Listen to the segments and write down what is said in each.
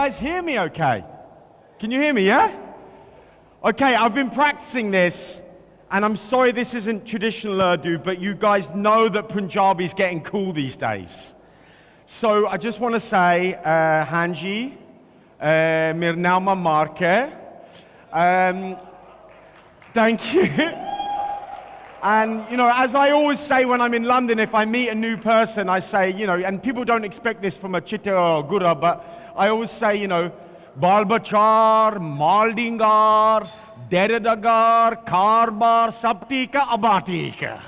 guys hear me okay? Can you hear me, yeah? Okay, I've been practicing this, and I'm sorry this isn't traditional Urdu, but you guys know that Punjabi is getting cool these days. So I just want to say, Hanji, Mirnauma Marke, thank you. And, you know, as I always say when I'm in London, if I meet a new person, I say, you know, and people don't expect this from a Chitta or Gura, but I always say, you know, Balbachar, Maldingar, Deradagar, Karbar, Sabtika, Abatika.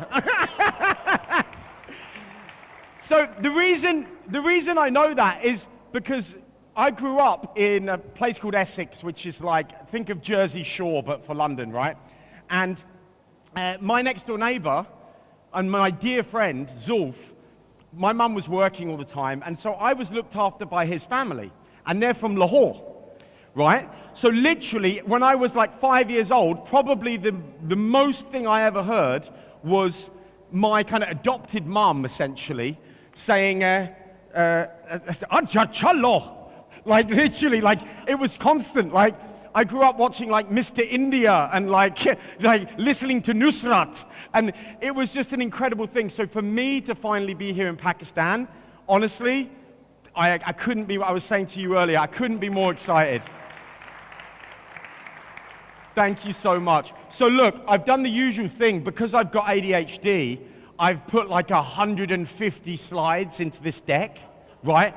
So the reason I know that is because I grew up in a place called Essex, which is like, think of Jersey Shore, but for London, right? And my next door neighbor and my dear friend, Zulf, my mum was working all the time, and so I was looked after by his family, and they're from Lahore, right? So literally, when I was like 5 years old, probably the most thing I ever heard was my kind of adopted mum, essentially, saying, Acha chalo. Like literally, like it was constant. Like I grew up watching like Mr. India and like listening to Nusrat, and it was just an incredible thing. So for me to finally be here in Pakistan, honestly, I couldn't be. I was saying to you earlier, I couldn't be more excited. Thank you so much. So look, I've done the usual thing because I've got ADHD. I've put like 150 slides into this deck, right?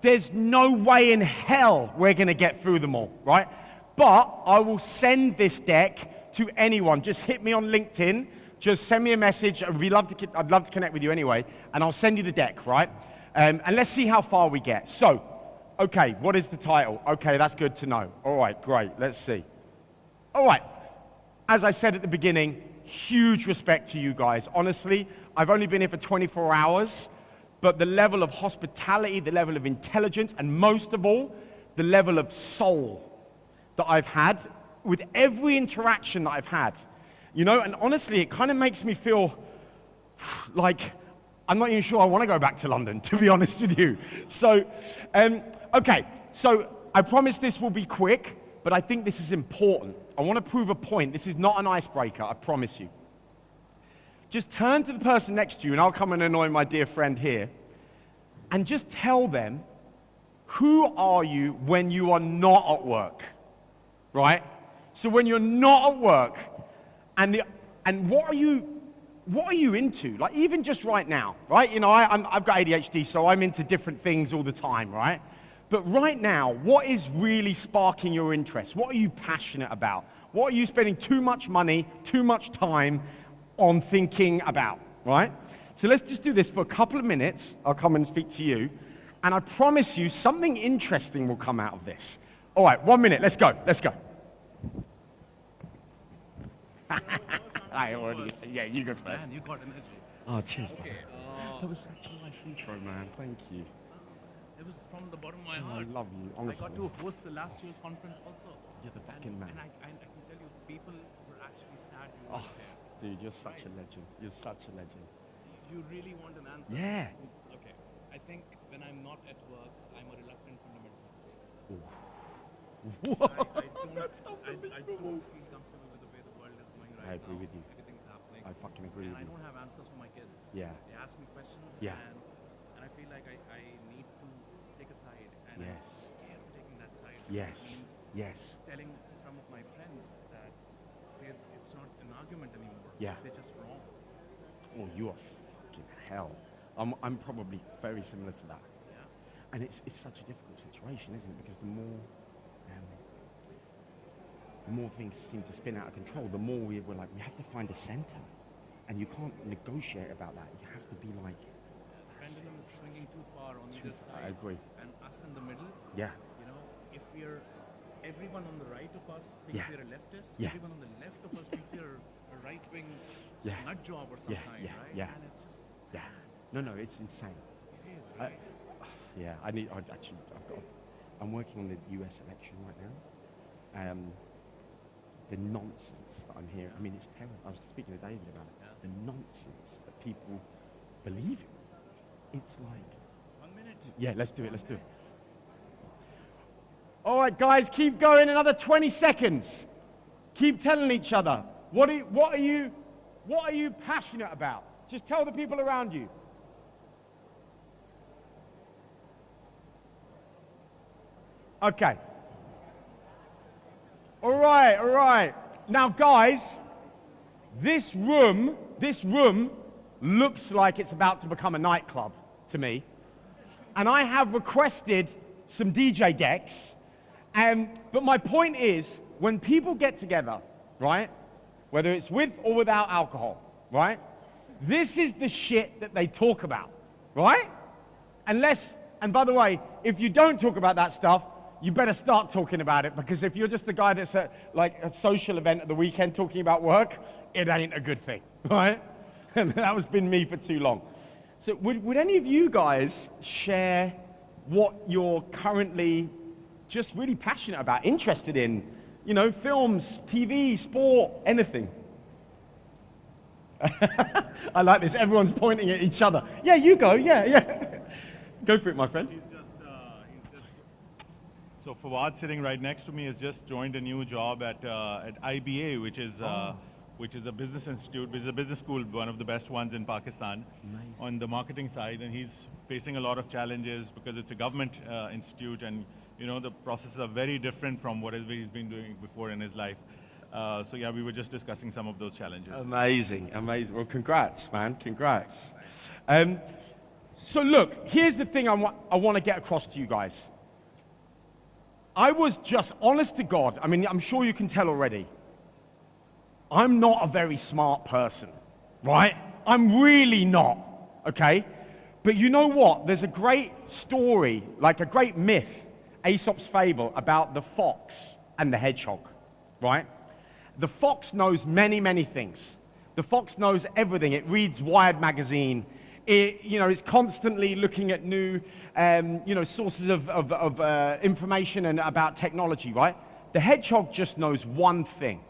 There's no way in hell we're going to get through them all, right? But I will send this deck to anyone. Just hit me on LinkedIn. Just send me a message. I'd love to connect with you anyway, and I'll send you the deck, right? And let's see how far we get. So, okay, what is the title? Okay, that's good to know. All right, great. Let's see. All right. As I said at the beginning, huge respect to you guys. Honestly, I've only been here for 24 hours, but the level of hospitality, the level of intelligence, and most of all, the level of soul that I've had with every interaction that I've had. You know, and honestly, it kind of makes me feel like I'm not even sure I want to go back to London, to be honest with you. So, okay, so I promise this will be quick, but I think this is important. I want to prove a point. This is not an icebreaker, I promise you. Just turn to the person next to you, and I'll come and annoy my dear friend here, and just tell them, who are you when you are not at work, right? So when you're not at work, and what are you into? Like even just right now, right? You know, I've got ADHD, so I'm into different things all the time, right? But right now, what is really sparking your interest? What are you passionate about? What are you spending too much money, too much time on thinking about, right? So let's just do this for a couple of minutes. I'll come and speak to you. And I promise you something interesting will come out of this. All right, 1 minute. Let's go. Let's go. I already said, yeah, you go first. Man, you got energy. Oh, cheers, Okay, that was such a nice intro, man. Thank you. it was from the bottom of my Oh, heart. I love you, honestly. I got to host the last year's conference also. You're the fucking man. And I can tell you, people were actually sad you Oh, weren't there. dude, you're such a legend. You're such a legend. You really want an answer? Yeah. Okay. I think when I'm not at work, I'm a reluctant fundamentalist. I don't feel comfortable with the way the world is going right now. I agree with you. Everything's happening. I fucking agree And with I you. don't have answers for my kids. Yeah. They ask me questions, Yeah. and I feel like I need to take a side, and Yes. I'm scared of taking that side. Yes. It means Yes. telling some of my friends that it's not an argument anymore. Yeah. They're just wrong. Oh, you are fucking hell. I'm probably very similar to that. Yeah. And it's such a difficult situation, isn't it? Because the more things seem to spin out of control, the more we're like, we have to find a center. And you can't negotiate about that. You have to be like... The pendulum is swinging too far on either side. I agree. And us in the middle, Yeah. you know, if everyone on the right of us thinks Yeah. we're a leftist, Yeah. everyone on the left of us thinks we're a right-wing Yeah. nut job or some Yeah, kind, yeah, right? yeah. And it's just, Yeah. No, it's insane. it is, right? Yeah, I'm working on the US election right now. The nonsense that I'm hearing, I mean, it's terrible. I was speaking to David about it. Yeah. The nonsense that people believe in. It's like, 1 minute. yeah, let's do it. All right, guys, keep going. Another 20 seconds. Keep telling each other. What are you passionate about? Just tell the people around you. Okay. All right. Now, guys, this room looks like it's about to become a nightclub to me. And I have requested some DJ decks. But my point is, when people get together, right, whether it's with or without alcohol, right, this is the shit that they talk about, right? And by the way, if you don't talk about that stuff, you better start talking about it, because if you're just the guy that's at like a social event at the weekend talking about work, it ain't a good thing, right? And that has been me for too long. So would any of you guys share what you're currently just really passionate about, interested in? You know, films, TV, sport, anything. I like this. Everyone's pointing at each other. Yeah, you go. Yeah. Go for it, my friend. So Fawad, sitting right next to me, has just joined a new job at IBA, which is a business institute, which is a business school, one of the best ones in Pakistan. Amazing. On the marketing side, and he's facing a lot of challenges because it's a government institute, and you know the processes are very different from whatever he's been doing before in his life. So yeah, we were just discussing some of those challenges. Amazing. Well, congrats, man. Congrats. So look, here's the thing I want to get across to you guys. I was just honest to God. I mean, I'm sure you can tell already. I'm not a very smart person, right? I'm really not, okay? But you know what? There's a great story, like a great myth, Aesop's fable, about the fox and the hedgehog, right? The fox knows many, many things. The fox knows everything. It reads Wired magazine. It's constantly looking at new, sources of information and about technology, right? The hedgehog just knows one thing.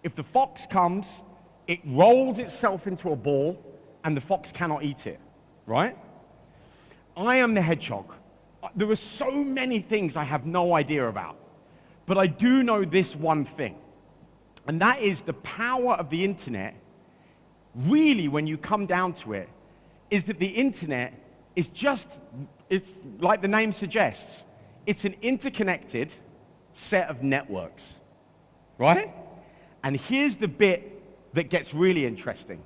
If the fox comes, it rolls itself into a ball, and the fox cannot eat it, right? I am the hedgehog. There are so many things I have no idea about, but I do know this one thing, and that is the power of the internet. Really, when you come down to it, is that the internet is it's like the name suggests, it's an interconnected set of networks, right? And here's the bit that gets really interesting.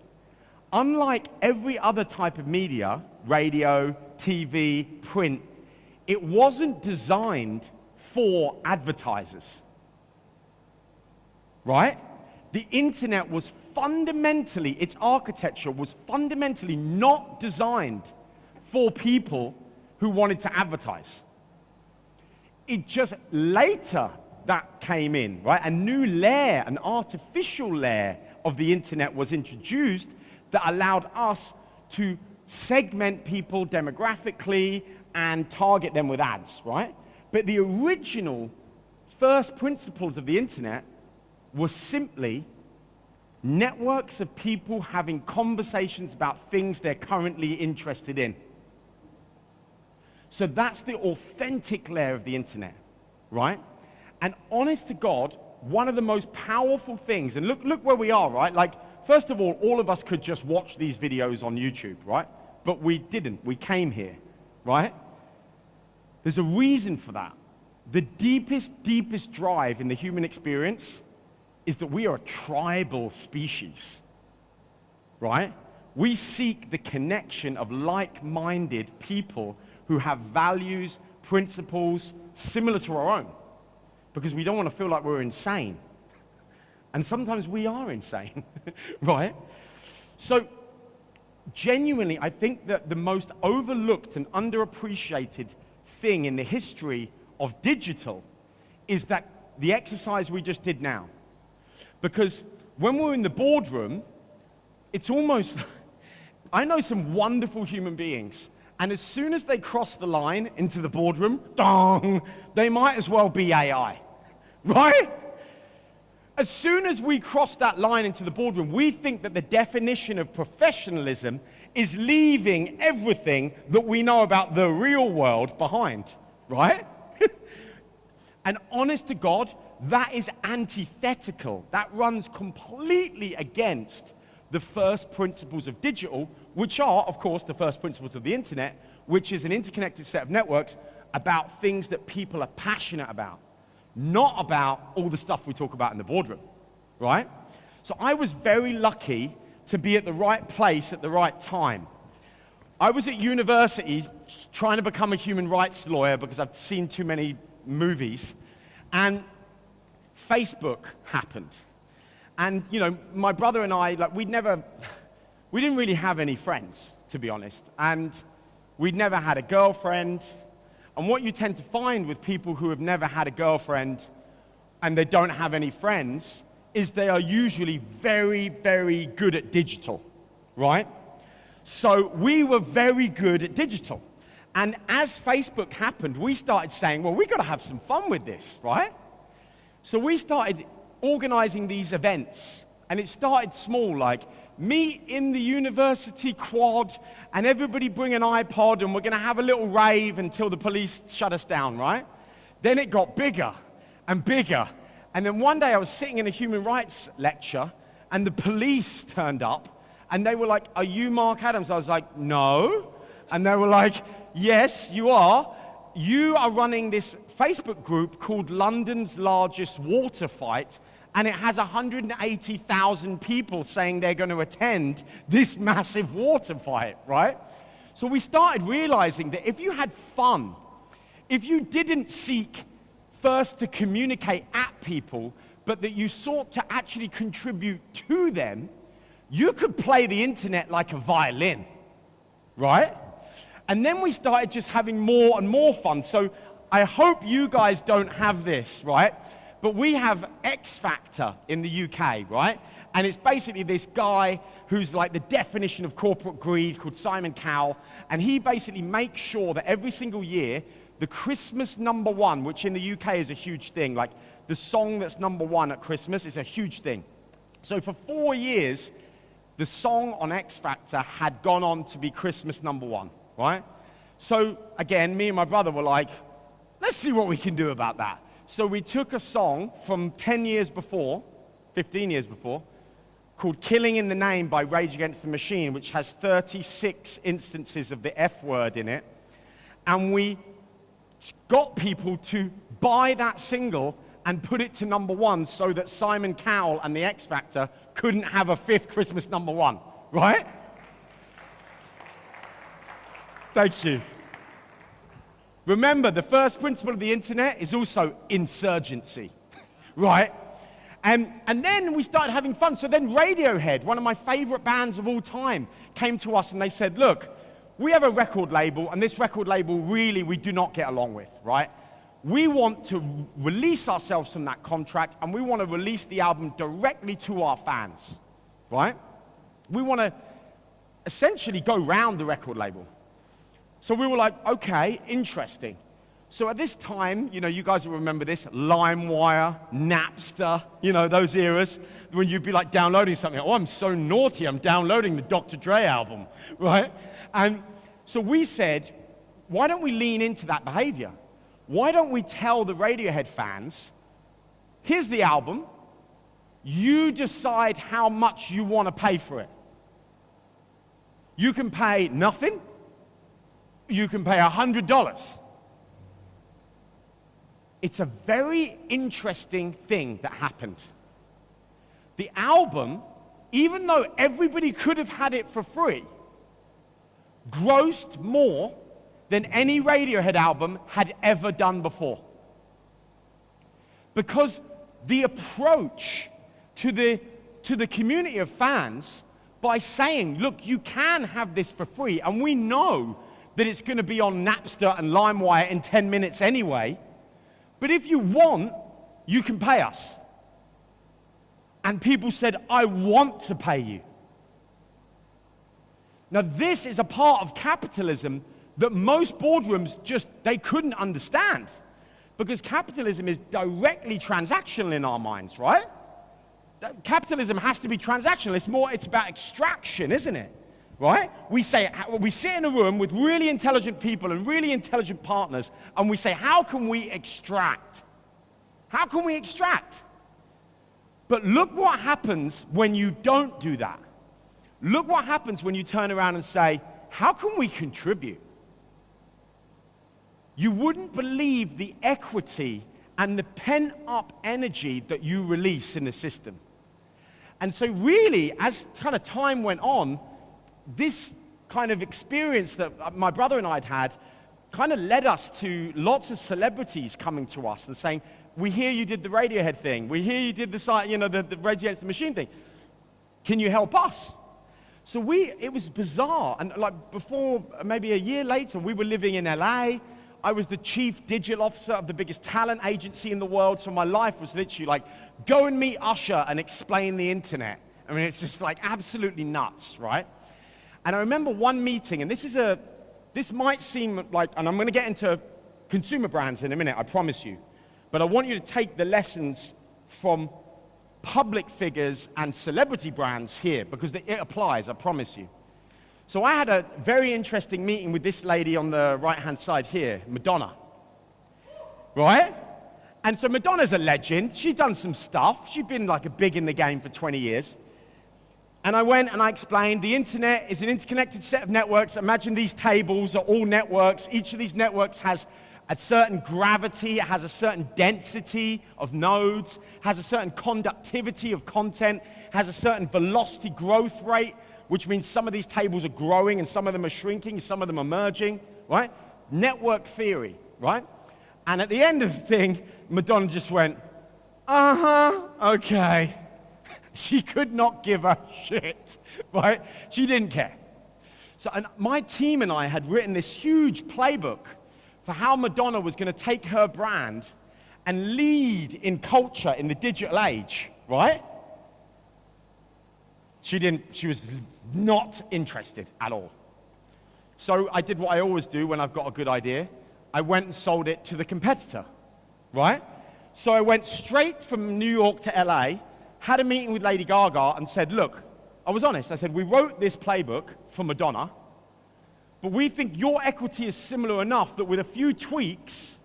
Unlike every other type of media, radio, TV, print, it wasn't designed for advertisers, right? The internet was fundamentally, its architecture was fundamentally not designed for people who wanted to advertise. It just later that came in, right? A new layer, an artificial layer of the internet was introduced that allowed us to segment people demographically and target them with ads, right? But the original first principles of the internet were simply networks of people having conversations about things they're currently interested in. So that's the authentic layer of the internet, right? And honest to God, one of the most powerful things, and look where we are, right? Like, first of all of us could just watch these videos on YouTube, right? But we didn't. We came here, right? There's a reason for that. The deepest drive in the human experience is that we are a tribal species, right? We seek the connection of like-minded people who have values, principles similar to our own, because we don't want to feel like we're insane. And sometimes we are insane, right? So genuinely, I think that the most overlooked and underappreciated thing in the history of digital is that the exercise we just did now. Because when we're in the boardroom, it's almost, I know some wonderful human beings, and as soon as they cross the line into the boardroom, dong, they might as well be AI, right? As soon as we cross that line into the boardroom, we think that the definition of professionalism is leaving everything that we know about the real world behind, right? And honest to God, that is antithetical. That runs completely against the first principles of digital, which are, of course, the first principles of the internet, which is an interconnected set of networks about things that people are passionate about, not about all the stuff we talk about in the boardroom, right? So I was very lucky to be at the right place at the right time. I was at university trying to become a human rights lawyer because I've seen too many movies, and Facebook happened. And, you know, my brother and I, like, we didn't really have any friends, to be honest. And we'd never had a girlfriend. And what you tend to find with people who have never had a girlfriend and they don't have any friends is they are usually very, very good at digital, right? So we were very good at digital. And as Facebook happened, we started saying, well, we got to have some fun with this, right? So we started organizing these events. And it started small, like meet in the university quad, and everybody bring an iPod, and we're going to have a little rave until the police shut us down, right? Then it got bigger and bigger. And then one day I was sitting in a human rights lecture, and the police turned up, and they were like, are you Mark Adams? I was like, no. And they were like, yes, you are. You are running this Facebook group called London's Largest Water Fight, and it has 180,000 people saying they're going to attend this massive water fight, right? So we started realizing that if you had fun, if you didn't seek first to communicate at people, but that you sought to actually contribute to them, you could play the internet like a violin, right? And then we started just having more and more fun. So I hope you guys don't have this, right? But we have X Factor in the UK, right? And it's basically this guy who's like the definition of corporate greed called Simon Cowell. And he basically makes sure that every single year, the Christmas number one, which in the UK is a huge thing, like the song that's number one at Christmas is a huge thing. So for 4 years, the song on X Factor had gone on to be Christmas number one, right? So again, me and my brother were like, let's see what we can do about that. So we took a song from 10 years before, 15 years before, called Killing in the Name by Rage Against the Machine, which has 36 instances of the F word in it. And we got people to buy that single and put it to number one so that Simon Cowell and the X Factor couldn't have a fifth Christmas number one, right? Thank you. Remember, the first principle of the internet is also insurgency, right? And then we started having fun. So then Radiohead, one of my favorite bands of all time, came to us and they said, look, we have a record label, and this record label really we do not get along with, right? We want to release ourselves from that contract, and we want to release the album directly to our fans, right? We want to essentially go round the record label. So we were like, okay, interesting. So at this time, you know, you guys will remember this, LimeWire, Napster, you know, those eras, when you'd be like downloading something. Oh, I'm so naughty, I'm downloading the Dr. Dre album, right? And so we said, why don't we lean into that behavior? Why don't we tell the Radiohead fans, here's the album, you decide how much you want to pay for it. You can pay nothing, you can pay $100. It's a very interesting thing that happened. The album, even though everybody could have had it for free, grossed more than any Radiohead album had ever done before. Because the approach to the community of fans by saying, look, you can have this for free, and we know that it's going to be on Napster and LimeWire in 10 minutes anyway, but if you want, you can pay us. And people said, I want to pay you. Now, this is a part of capitalism that most boardrooms they couldn't understand. Because capitalism is directly transactional in our minds, right? Capitalism has to be transactional. It's about extraction, isn't it? Right? We sit in a room with really intelligent people and really intelligent partners, and we say, how can we extract? How can we extract? But look what happens when you don't do that. Look what happens when you turn around and say, how can we contribute? You wouldn't believe the equity and the pent-up energy that you release in the system. And so really, as kind of time went on, this kind of experience that my brother and I had kind of led us to lots of celebrities coming to us and saying, we hear you did the Radiohead thing. We hear you did the Rage Against the Machine thing. Can you help us? So it was bizarre. And like before, maybe a year later, we were living in LA. I was the chief digital officer of the biggest talent agency in the world. So my life was literally like, go and meet Usher and explain the internet. I mean, it's just like absolutely nuts, right? And I remember one meeting, and this might seem like, and I'm going to get into consumer brands in a minute, I promise you. But I want you to take the lessons from public figures and celebrity brands here, because it applies, I promise you. So I had a very interesting meeting with this lady on the right-hand side here, Madonna, right? And so Madonna's a legend. She's done some stuff. She's been like a big in the game for 20 years. And I went and I explained the internet is an interconnected set of networks. Imagine these tables are all networks. Each of these networks has a certain gravity, it has a certain density of nodes, has a certain conductivity of content, has a certain velocity growth rate, which means some of these tables are growing and some of them are shrinking, some of them are merging, right? Network theory, right? And at the end of the thing, Madonna just went, okay. She could not give a shit, right? She didn't care. So and my team and I had written this huge playbook for how Madonna was going to take her brand and lead in culture in the digital age, right? She was not interested at all. So I did what I always do when I've got a good idea. I went and sold it to the competitor, right? So I went straight from New York to LA, had a meeting with Lady Gaga and said, look, I was honest. I said, we wrote this playbook for Madonna, but we think your equity is similar enough that with a few tweaks,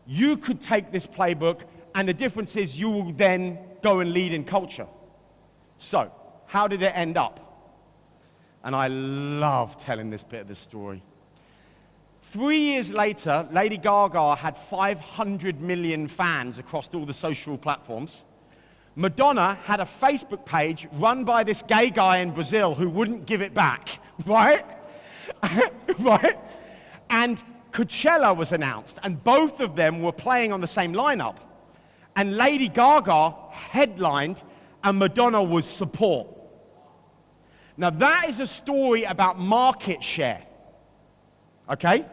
you could take this playbook, and the difference is you will then go and lead in culture. So, how did it end up? And I love telling this bit of the story. 3 years later, Lady Gaga had 500 million fans across all the social platforms. Madonna had a Facebook page run by this gay guy in Brazil who wouldn't give it back, right? Right? And Coachella was announced, and both of them were playing on the same lineup. And Lady Gaga headlined, and Madonna was support. Now that is a story about market share, okay?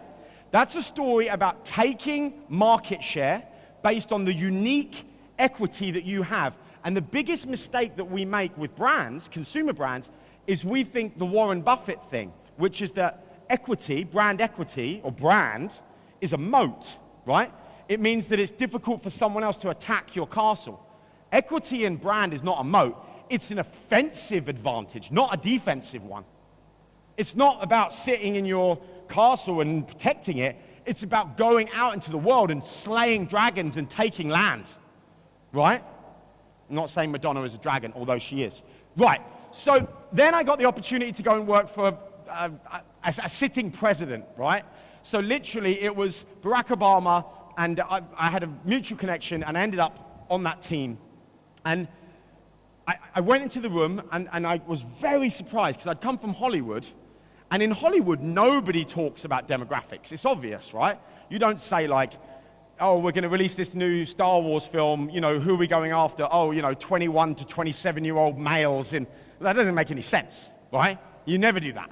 That's a story about taking market share based on the unique equity that you have. And the biggest mistake that we make with brands, consumer brands, is we think the Warren Buffett thing, which is that equity, or brand, is a moat, right? It means that it's difficult for someone else to attack your castle. Equity and brand is not a moat. It's an offensive advantage, not a defensive one. It's not about sitting in your castle and protecting it. It's about going out into the world and slaying dragons and taking land, right? I'm not saying Madonna is a dragon, although she is. Right, so then I got the opportunity to go and work for a sitting president, right? So literally it was Barack Obama, and I had a mutual connection, and I ended up on that team. And I went into the room, and I was very surprised, because I'd come from Hollywood, and in Hollywood, nobody talks about demographics. It's obvious, right? You don't say like, oh, we're going to release this new Star Wars film, who are we going after? Oh, 21 to 27-year-old males. That doesn't make any sense, right? You never do that.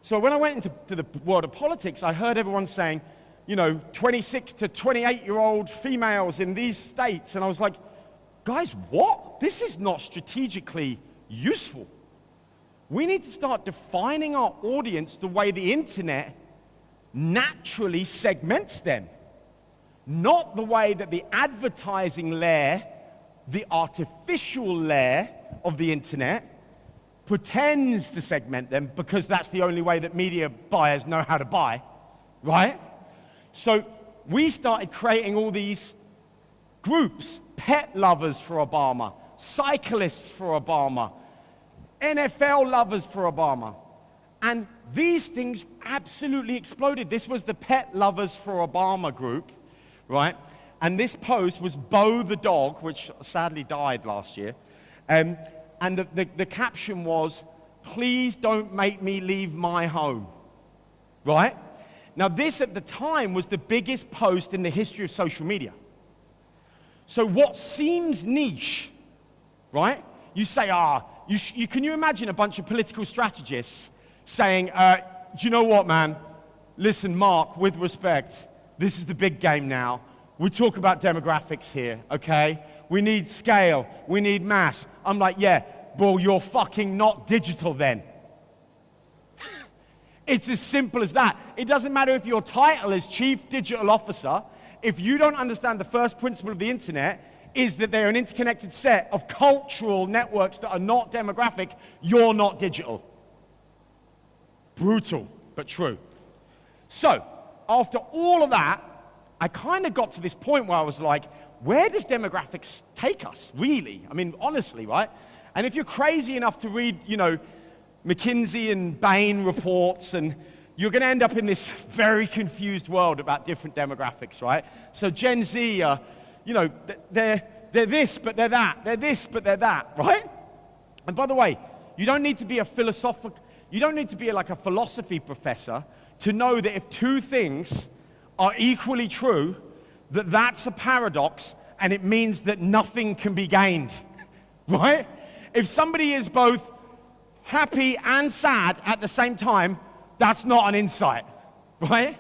So when I went into the world of politics, I heard everyone saying, 26 to 28-year-old females in these states. And I was like, guys, what? This is not strategically useful. We need to start defining our audience the way the internet naturally segments them. Not the way that the advertising layer, the artificial layer of the internet, pretends to segment them, because that's the only way that media buyers know how to buy, right? So we started creating all these groups, pet lovers for Obama, cyclists for Obama, NFL lovers for Obama. And these things absolutely exploded. This was the Pet Lovers for Obama group, right? And this post was Bo the dog, which sadly died last year. And the caption was, "Please don't make me leave my home," right? Now this at the time was the biggest post in the history of social media. So what seems niche, right? You say, can you imagine a bunch of political strategists saying, do you know what, man? Listen, Mark, with respect, this is the big game now. We talk about demographics here, okay? We need scale, we need mass. I'm like, yeah, bro, you're fucking not digital then. It's as simple as that. It doesn't matter if your title is Chief Digital Officer. If you don't understand the first principle of the internet is that they're an interconnected set of cultural networks that are not demographic, you're not digital. Brutal, but true. So, after all of that, I kind of got to this point where I was like, where does demographics take us, really? I mean, honestly, right? And if you're crazy enough to read, McKinsey and Bain reports, and you're going to end up in this very confused world about different demographics, right? So Gen Z, they're this, but they're that. They're this, but they're that, right? And by the way, you don't need to be like a philosophy professor to know that if two things are equally true, that's a paradox, and it means that nothing can be gained, right? If somebody is both happy and sad at the same time, that's not an insight, right?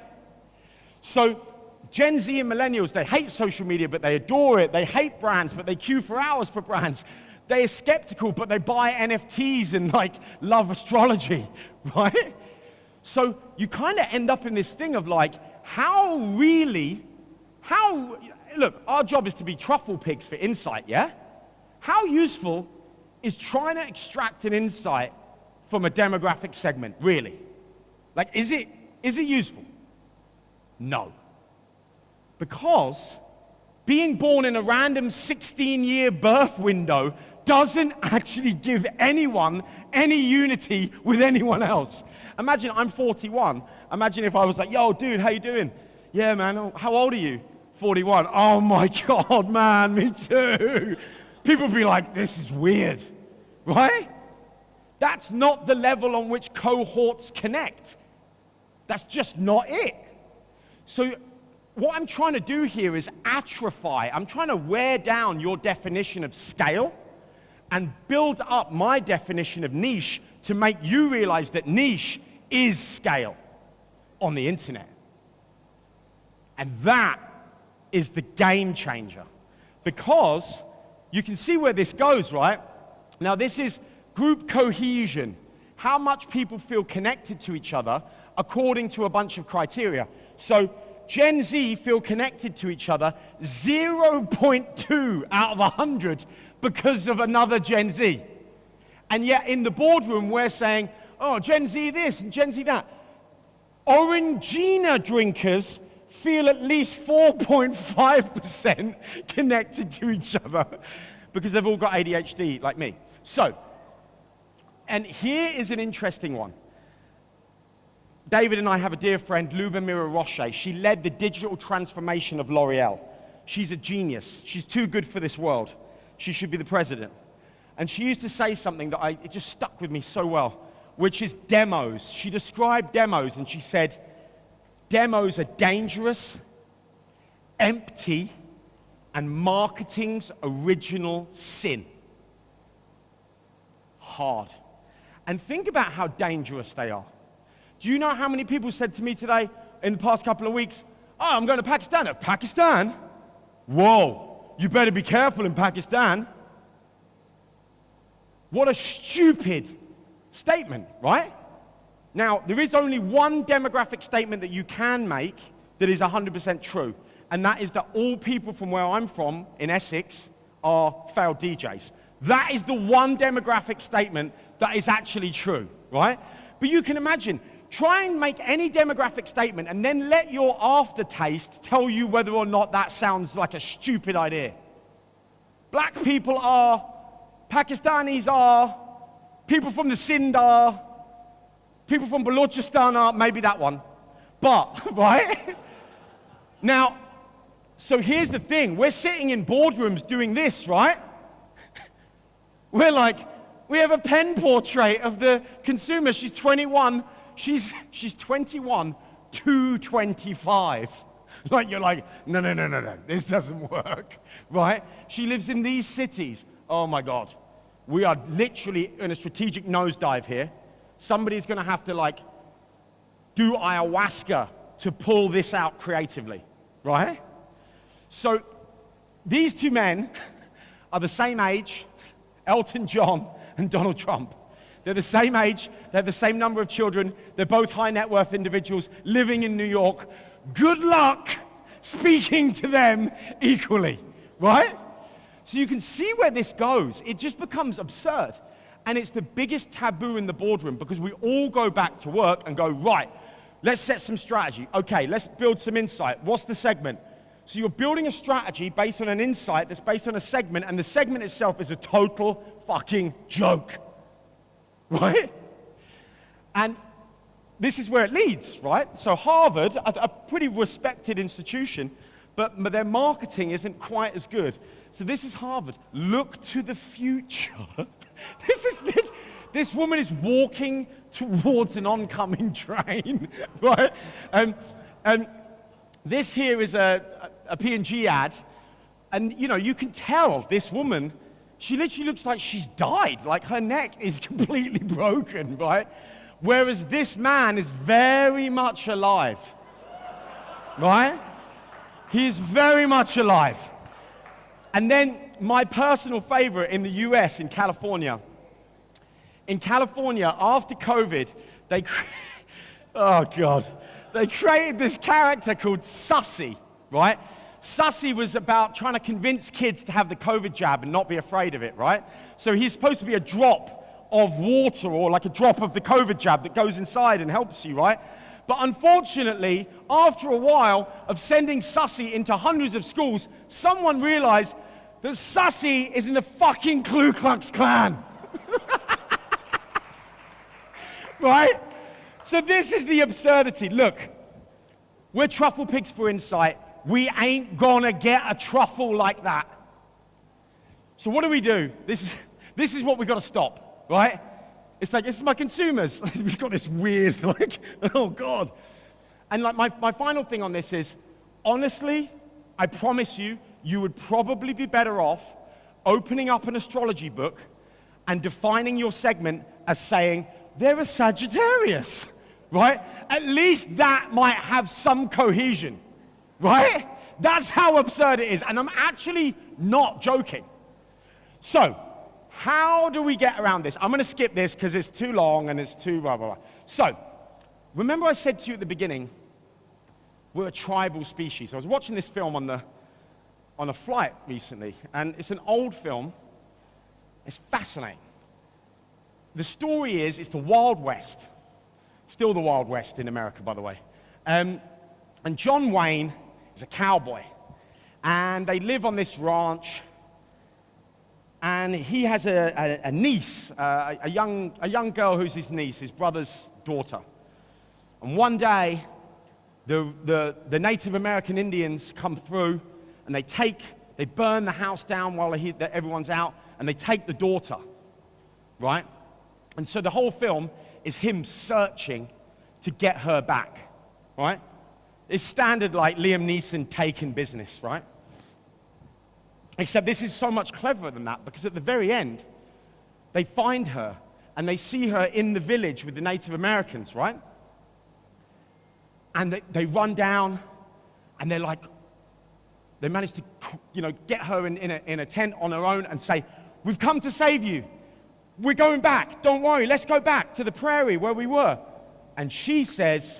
So Gen Z and millennials, they hate social media, but they adore it. They hate brands, but they queue for hours for brands. They are skeptical, but they buy NFTs and love astrology, right? So you kind of end up in this thing of look, our job is to be truffle pigs for insight, yeah? How useful is trying to extract an insight from a demographic segment, really? Is it useful? No. Because being born in a random 16-year birth window doesn't actually give anyone any unity with anyone else. Imagine I'm 41. Imagine if I was like, yo, dude, how you doing? Yeah, man, how old are you? 41. Oh my God, man, me too. People would be like, this is weird, right? That's not the level on which cohorts connect. That's just not it. So what I'm trying to do here is atrophy. I'm trying to wear down your definition of scale and build up my definition of niche to make you realize that niche is scale on the internet. And that is the game changer. Because you can see where this goes, right? Now this is group cohesion. How much people feel connected to each other according to a bunch of criteria. So Gen Z feel connected to each other 0.2 out of 100 because of another Gen Z. And yet in the boardroom we're saying, oh, Gen Z this and Gen Z that. Orangina drinkers feel at least 4.5% connected to each other because they've all got ADHD like me. So, and here is an interesting one. David and I have a dear friend, Lubomira Roche. She led the digital transformation of L'Oreal. She's a genius. She's too good for this world. She should be the president. And she used to say something that it just stuck with me so well, which is demos. She described demos and she said, demos are dangerous, empty, and marketing's original sin. Hard. And think about how dangerous they are. Do you know how many people said to me today in the past couple of weeks, oh, I'm going to Pakistan. Pakistan? Whoa, you better be careful in Pakistan. What a stupid statement, right? Now, there is only one demographic statement that you can make that is 100% true, and that is that all people from where I'm from, in Essex, are failed DJs. That is the one demographic statement that is actually true, right? But you can imagine, Try and make any demographic statement and then let your aftertaste tell you whether or not that sounds like a stupid idea. Black people are, Pakistanis are, people from the Sindh are, people from Balochistan are, maybe that one. But, right? Now, so here's the thing. We're sitting in boardrooms doing this, right? We're like, we have a pen portrait of the consumer. She's 21. She's 21 to 25. Like, you're like, no, this doesn't work, right? She lives in these cities. Oh my God. We are literally in a strategic nosedive here. Somebody's gonna have to like do ayahuasca to pull this out creatively, right? So these two men are the same age, Elton John and Donald Trump. They're the same age, they have the same number of children, they're both high net worth individuals living in New York. Good luck speaking to them equally, right? So you can see where this goes. It just becomes absurd. And it's the biggest taboo in the boardroom because we all go back to work and go, right, let's set some strategy. Okay, let's build some insight. What's the segment? So you're building a strategy based on an insight that's based on a segment, and the segment itself is a total fucking joke, right? And this is where it leads, right? So Harvard, a pretty respected institution, but their marketing isn't quite as good. So this is Harvard. Look to the future. This woman is walking towards an oncoming train, right? And this here is a P&G ad, and you know, you can tell this woman, she literally looks like she's died, like her neck is completely broken, right? Whereas this man is very much alive, right? He is very much alive. And then my personal favorite in the US, in California, after COVID, they created this character called Sussy, right? Sussy was about trying to convince kids to have the COVID jab and not be afraid of it, right? So he's supposed to be a drop of water or like a drop of the COVID jab that goes inside and helps you, right? But unfortunately, after a while of sending Sussy into hundreds of schools, someone realized that Sussy is in the fucking Ku Klux Klan. Right? So this is the absurdity. Look, we're truffle pigs for insight. We ain't gonna get a truffle like that. So what do? This is what we gotta stop, right? It's like, this is my consumers. We've got this weird, like, oh God. And like my final thing on this is, honestly, I promise you, you would probably be better off opening up an astrology book and defining your segment as saying, they're a Sagittarius, right? At least that might have some cohesion, right? That's how absurd it is, and I'm actually not joking. So, how do we get around this? I'm gonna skip this because it's too long and it's too blah, blah, blah. So, remember I said to you at the beginning, we're a tribal species. I was watching this film on a flight recently, and it's an old film. It's fascinating. The story is, it's the Wild West. Still the Wild West in America, by the way. And John Wayne is a cowboy. And they live on this ranch. And he has a niece, a young girl who's his niece, his brother's daughter. And one day, the Native American Indians come through, and they burn the house down while everyone's out, and they take the daughter, right? And so the whole film is him searching to get her back, right? It's standard like Liam Neeson Taken business, right? Except this is so much cleverer than that, because at the very end, they find her and they see her in the village with the Native Americans, right? And they run down and they're like, they manage to, get her in a tent on her own and say, we've come to save you. We're going back. Don't worry. Let's go back to the prairie where we were. And she says,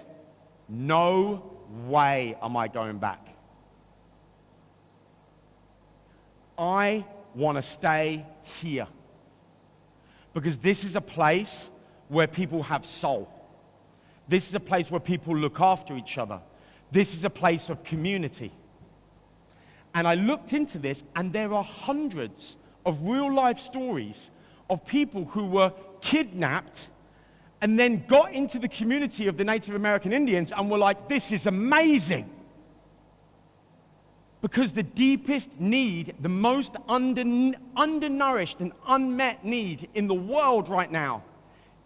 no way am I going back. I want to stay here. Because this is a place where people have soul. This is a place where people look after each other. This is a place of community. And I looked into this, and there are hundreds of real-life stories of people who were kidnapped and then got into the community of the Native American Indians and were like, this is amazing. Because the deepest need, the most undernourished and unmet need in the world right now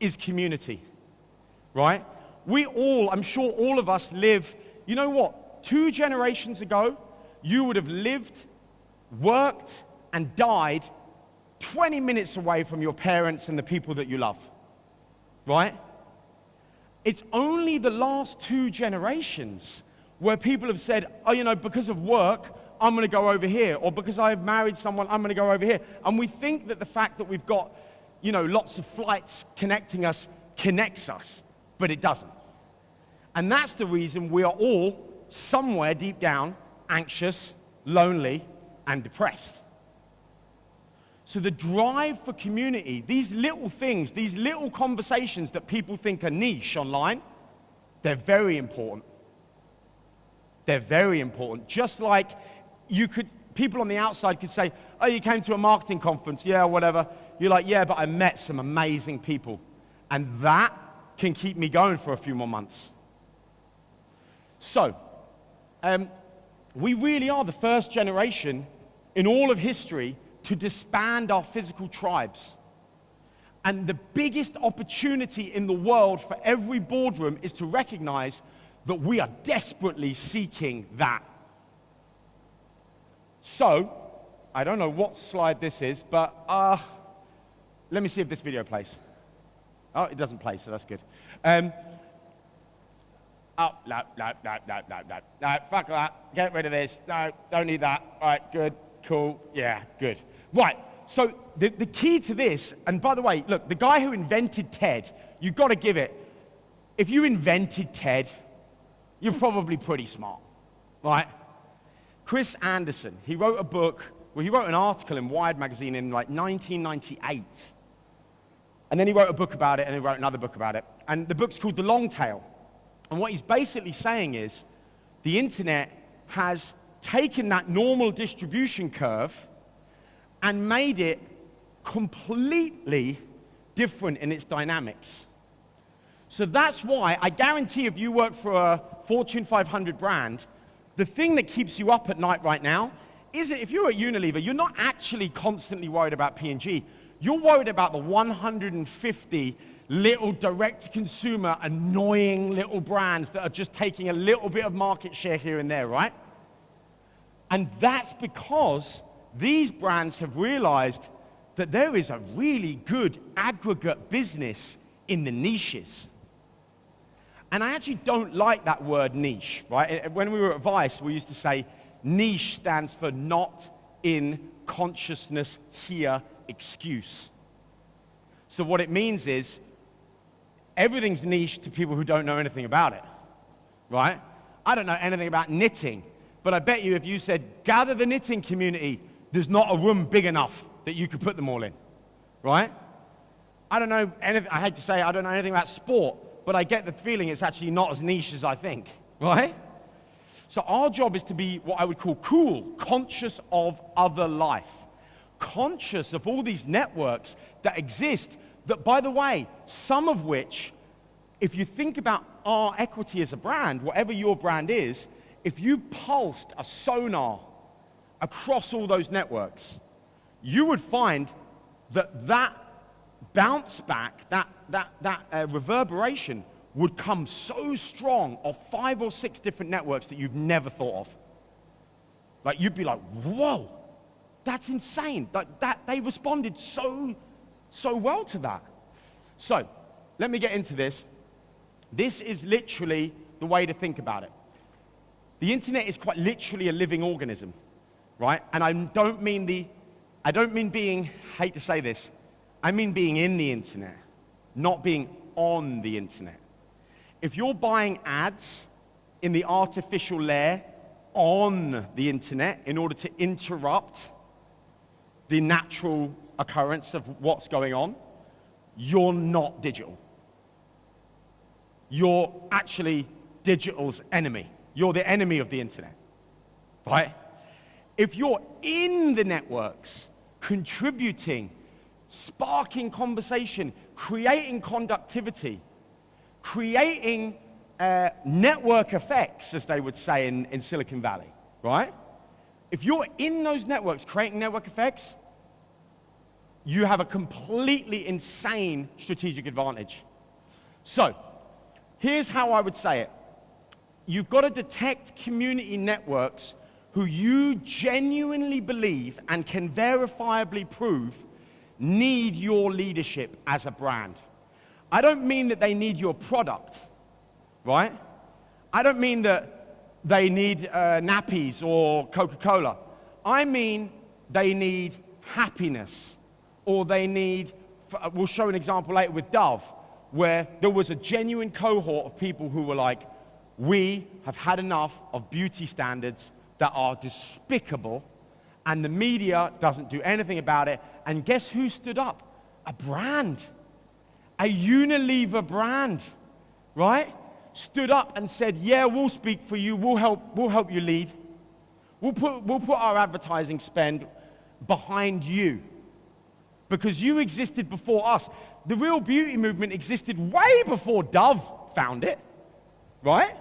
is community, right? We all, I'm sure all of us live, you know what? 2 generations ago, you would have lived, worked, and died 20 minutes away from your parents and the people that you love, right? It's only the last 2 generations where people have said, oh, you know, because of work, I'm going to go over here, or because I've married someone, I'm going to go over here. And we think that the fact that we've got, you know, lots of flights connecting us connects us, but it doesn't. And that's the reason we are all somewhere deep down anxious, lonely, and depressed. So the drive for community, these little things, these little conversations that people think are niche online, they're very important. They're very important. Just like people on the outside could say, oh, you came to a marketing conference, yeah, whatever. You're like, yeah, but I met some amazing people. And that can keep me going for a few more months. So, we really are the first generation in all of history to disband our physical tribes. And the biggest opportunity in the world for every boardroom is to recognize that we are desperately seeking that. So, I don't know what slide this is, but let me see if this video plays. Oh, it doesn't play, so that's good. No, fuck that. Get rid of this. No, don't need that. All right, good, cool, yeah, good. Right, so the key to this, and by the way, look, the guy who invented TED, you've got to give it. If you invented TED, you're probably pretty smart, right? Chris Anderson, he wrote a book, well, he wrote an article in Wired magazine in like 1998. And then he wrote a book about it, and he wrote another book about it. And the book's called The Long Tail. And what he's basically saying is the internet has taken that normal distribution curve and made it completely different in its dynamics. So that's why I guarantee if you work for a Fortune 500 brand, the thing that keeps you up at night right now is that if you're at Unilever, you're not actually constantly worried about P&G. You're worried about the 150 little direct-to-consumer, annoying little brands that are just taking a little bit of market share here and there, right? And that's because these brands have realized that there is a really good aggregate business in the niches. And I actually don't like that word niche, right? When we were at Vice, we used to say niche stands for not in consciousness here excuse. So what it means is everything's niche to people who don't know anything about it, right? I don't know anything about knitting, but I bet you if you said, gather the knitting community, there's not a room big enough that you could put them all in, right? I don't know anything, I hate to say I don't know anything about sport, but I get the feeling it's actually not as niche as I think, right? So our job is to be what I would call cool, conscious of other life, conscious of all these networks that exist that, by the way, some of which, if you think about our equity as a brand, whatever your brand is, if you pulsed a sonar across all those networks, you would find that bounce back, that reverberation would come so strong of 5 or 6 different networks that you've never thought of. Like, you'd be like, whoa, that's insane. That they responded so well to that. So, let me get into this. This is literally the way to think about it. The internet is quite literally a living organism, right? And I don't mean being, hate to say this, I mean being in the internet, not being on the internet. If you're buying ads in the artificial layer on the internet in order to interrupt the natural occurrence of what's going on, you're not digital. you're actually digital's enemy. You're the enemy of the internet, right? If you're in the networks, contributing, sparking conversation, creating conductivity, creating network effects, as they would say in Silicon Valley, right? If you're in those networks creating network effects, you have a completely insane strategic advantage. So, here's how I would say it. You've got to detect community networks who you genuinely believe and can verifiably prove need your leadership as a brand. I don't mean that they need your product, right? I don't mean that they need nappies or Coca-Cola. I mean they need happiness, or they need, we'll show an example later with Dove, where there was a genuine cohort of people who were like, we have had enough of beauty standards that are despicable, and the media doesn't do anything about it. And guess who stood up? A brand, a Unilever brand, right? Stood up and said, yeah, we'll speak for you, we'll help you lead. We'll put our advertising spend behind you because you existed before us. The real beauty movement existed way before Dove found it, right?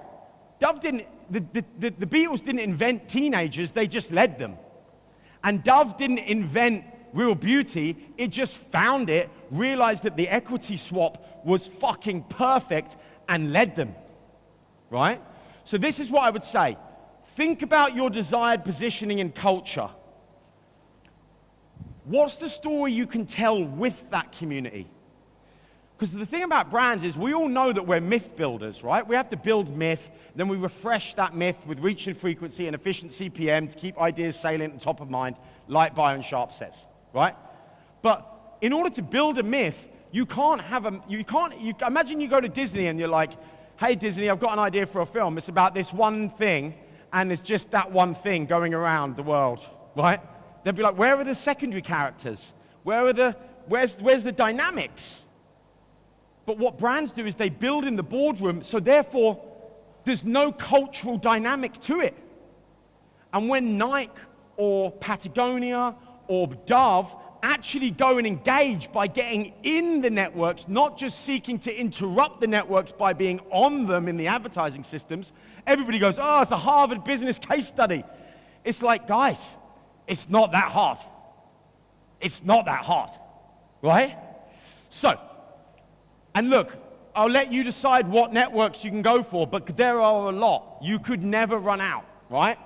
Dove didn't, the Beatles didn't invent teenagers, they just led them. And Dove didn't invent real beauty, it just found it, realized that the equity swap was fucking perfect, and led them, right? So this is what I would say. Think about your desired positioning in culture. What's the story you can tell with that community? Because the thing about brands is we all know that we're myth builders, right? We have to build myth, then we refresh that myth with reach and frequency and efficient CPM to keep ideas salient and top of mind, like Byron Sharp says, right? But in order to build a myth, you can't imagine you go to Disney and you're like, hey Disney, I've got an idea for a film. It's about this one thing, and it's just that one thing going around the world, right? They'll be like, where are the secondary characters? Where's the dynamics? But what brands do is they build in the boardroom, so therefore there's no cultural dynamic to it. And when Nike or Patagonia or Dove actually go and engage by getting in the networks, not just seeking to interrupt the networks by being on them in the advertising systems, everybody goes, oh, it's a Harvard business case study. It's like, guys, it's not that hard. It's not that hard, right? So, and look, I'll let you decide what networks you can go for, but there are a lot. You could never run out, right?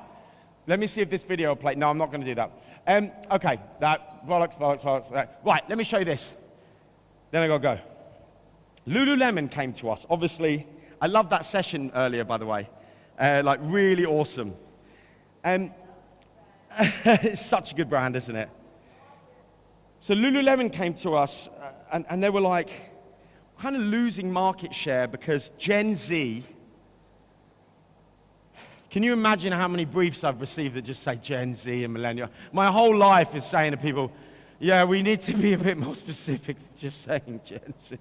Let me see if this video will play. No, I'm not going to do that. Okay, that, bollocks. Right, let me show you this. Then I got to go. Lululemon came to us. Obviously, I loved that session earlier, by the way. Like, really awesome. It's such a good brand, isn't it? So Lululemon came to us, and they were like, kind of losing market share because Gen Z. Can you imagine how many briefs I've received that just say Gen Z and millennial? My whole life is saying to people, yeah, we need to be a bit more specific than just saying Gen Z,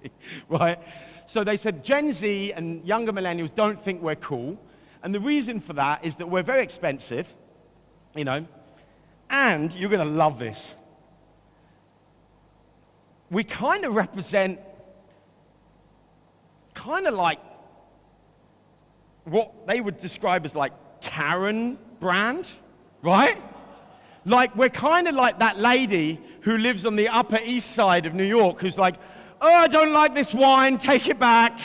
right? So they said Gen Z and younger millennials don't think we're cool. And the reason for that is that we're very expensive, you know, and you're going to love this. We kind of represent kind of like what they would describe as like Karen brand, right? Like we're kind of like that lady who lives on the Upper East Side of New York who's like, oh, I don't like this wine, take it back,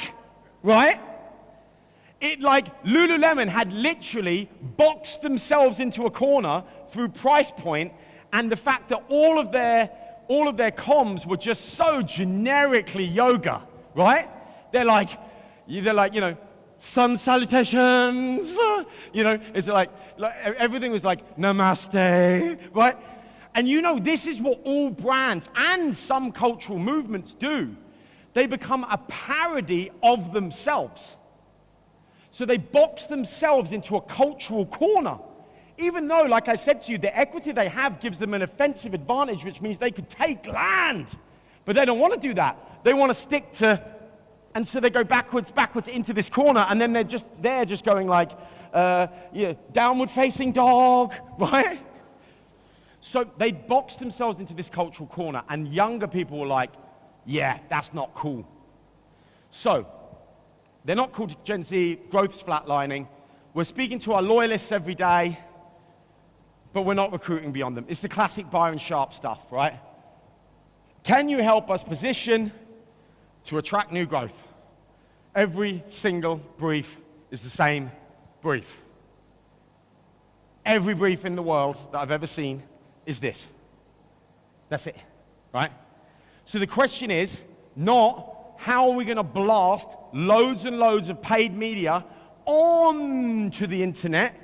right? It like Lululemon had literally boxed themselves into a corner through price point and the fact that all of their comms were just so generically yoga, right? They're like, you know, sun salutations, you know, it's like everything was like namaste, right? And you know, this is what all brands and some cultural movements do. They become a parody of themselves. So they box themselves into a cultural corner. Even though, like I said to you, the equity they have gives them an offensive advantage, which means they could take land. But they don't want to do that. They want to stick to And so they go backwards into this corner, and then they're just there, just going like, yeah, downward facing dog, right? So they boxed themselves into this cultural corner, and younger people were like, yeah, that's not cool. So they're not called Gen Z, growth's flatlining. We're speaking to our loyalists every day, but we're not recruiting beyond them. It's the classic Byron Sharp stuff, right? Can you help us position to attract new growth? Every single brief is the same brief. Every brief in the world that I've ever seen is this. That's it, right? So the question is not how are we going to blast loads and loads of paid media onto the internet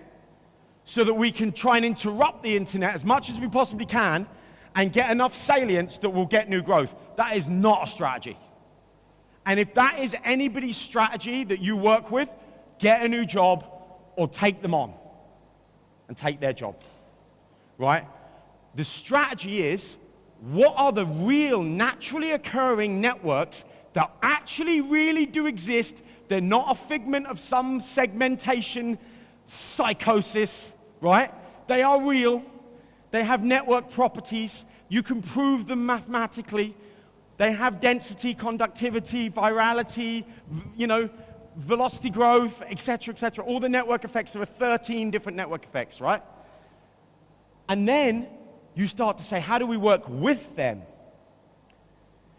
so that we can try and interrupt the internet as much as we possibly can and get enough salience that we'll get new growth. That is not a strategy. And if that is anybody's strategy that you work with, get a new job or take them on and take their job, right? The strategy is, what are the real naturally occurring networks that actually really do exist? They're not a figment of some segmentation psychosis, right? They are real. They have network properties. You can prove them mathematically. They have density, conductivity, virality, velocity growth, etc., etc. All the network effects. There are 13 different network effects, right? And then you start to say, how do we work with them?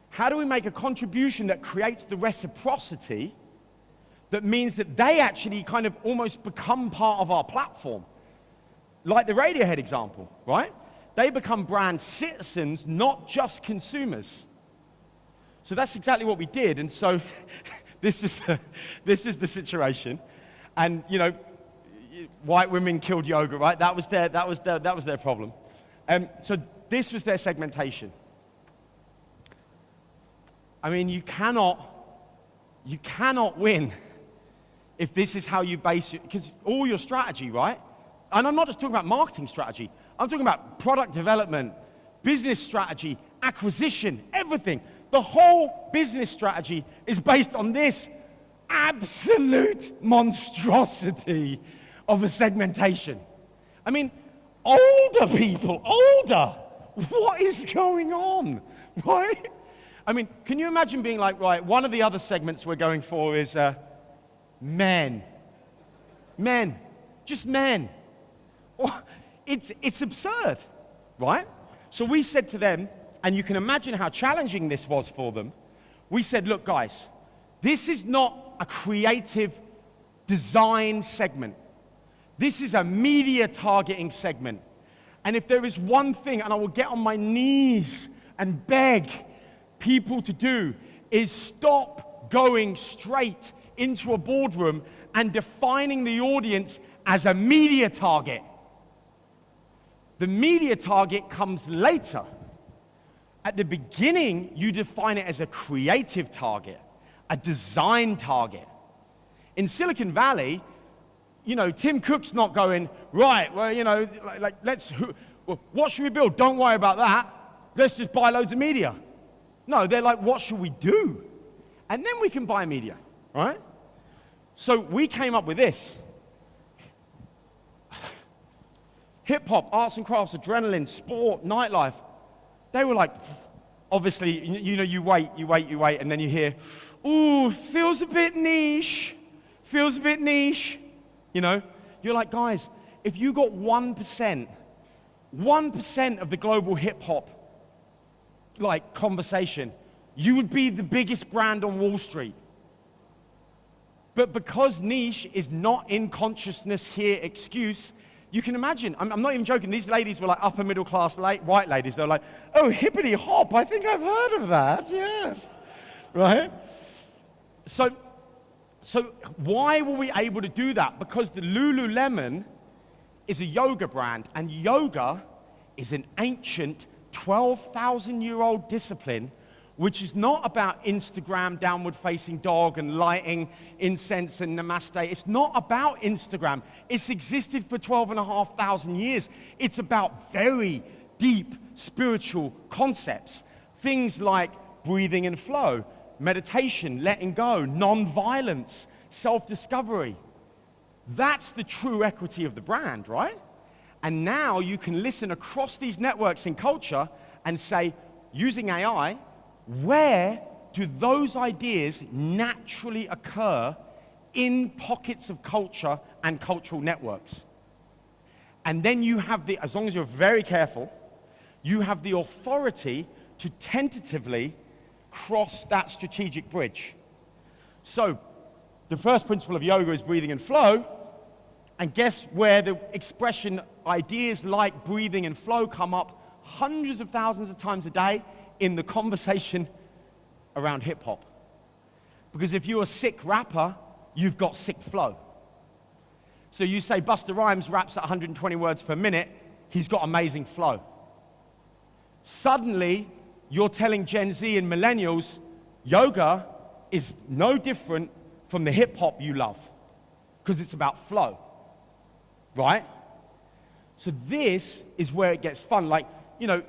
How do we make a contribution that creates the reciprocity that means that they actually kind of almost become part of our platform? Like the Radiohead example, right? They become brand citizens, not just consumers. So that's exactly what we did. And so this is the situation. And white women killed yoga, right? That was their problem. So this was their segmentation. I mean, you cannot win if this is how you base it, because all your strategy, right? And I'm not just talking about marketing strategy. I'm talking about product development, business strategy, acquisition, everything. The whole business strategy is based on this absolute monstrosity of a segmentation. I mean, older people, what is going on, right? I mean, can you imagine being like, right, one of the other segments we're going for is men, just men. It's absurd, right? So we said to them, and you can imagine how challenging this was for them, we said, look guys, this is not a creative design segment. This is a media targeting segment. And if there is one thing, and I will get on my knees and beg people to do, is stop going straight into a boardroom and defining the audience as a media target. The media target comes later. At the beginning, you define it as a creative target, a design target. In Silicon Valley, Tim Cook's not going, right, well, what should we build? Don't worry about that. Let's just buy loads of media. No, they're like, what should we do? And then we can buy media, right? So we came up with this. Hip hop, arts and crafts, adrenaline, sport, nightlife. They were like, obviously, you wait, and then you hear, ooh, feels a bit niche. You're like, guys, if you got 1% of the global hip hop conversation, you would be the biggest brand on Wall Street. But because niche is not in consciousness here excuse, you can imagine, I'm not even joking, these ladies were like upper middle class white ladies. They're like, oh, hippity hop, I think I've heard of that, yes. Right? So why were we able to do that? Because the Lululemon is a yoga brand, and yoga is an ancient 12,000-year-old discipline, which is not about Instagram, downward-facing dog, and lighting incense and namaste. It's not about Instagram. It's existed for 12,500 years. It's about very deep spiritual concepts. Things like breathing and flow, meditation, letting go, non-violence, self-discovery. That's the true equity of the brand, right? And now you can listen across these networks in culture and say, using AI, where do those ideas naturally occur in pockets of culture and cultural networks? And then you have as long as you're very careful, you have the authority to tentatively cross that strategic bridge. So, the first principle of yoga is breathing and flow. And guess where the expression ideas like breathing and flow come up hundreds of thousands of times a day in the conversation around hip hop. Because if you're a sick rapper, you've got sick flow. So you say Busta Rhymes raps at 120 words per minute, he's got amazing flow. Suddenly, you're telling Gen Z and millennials, yoga is no different from the hip hop you love, because it's about flow, right? So this is where it gets fun. Like, you know,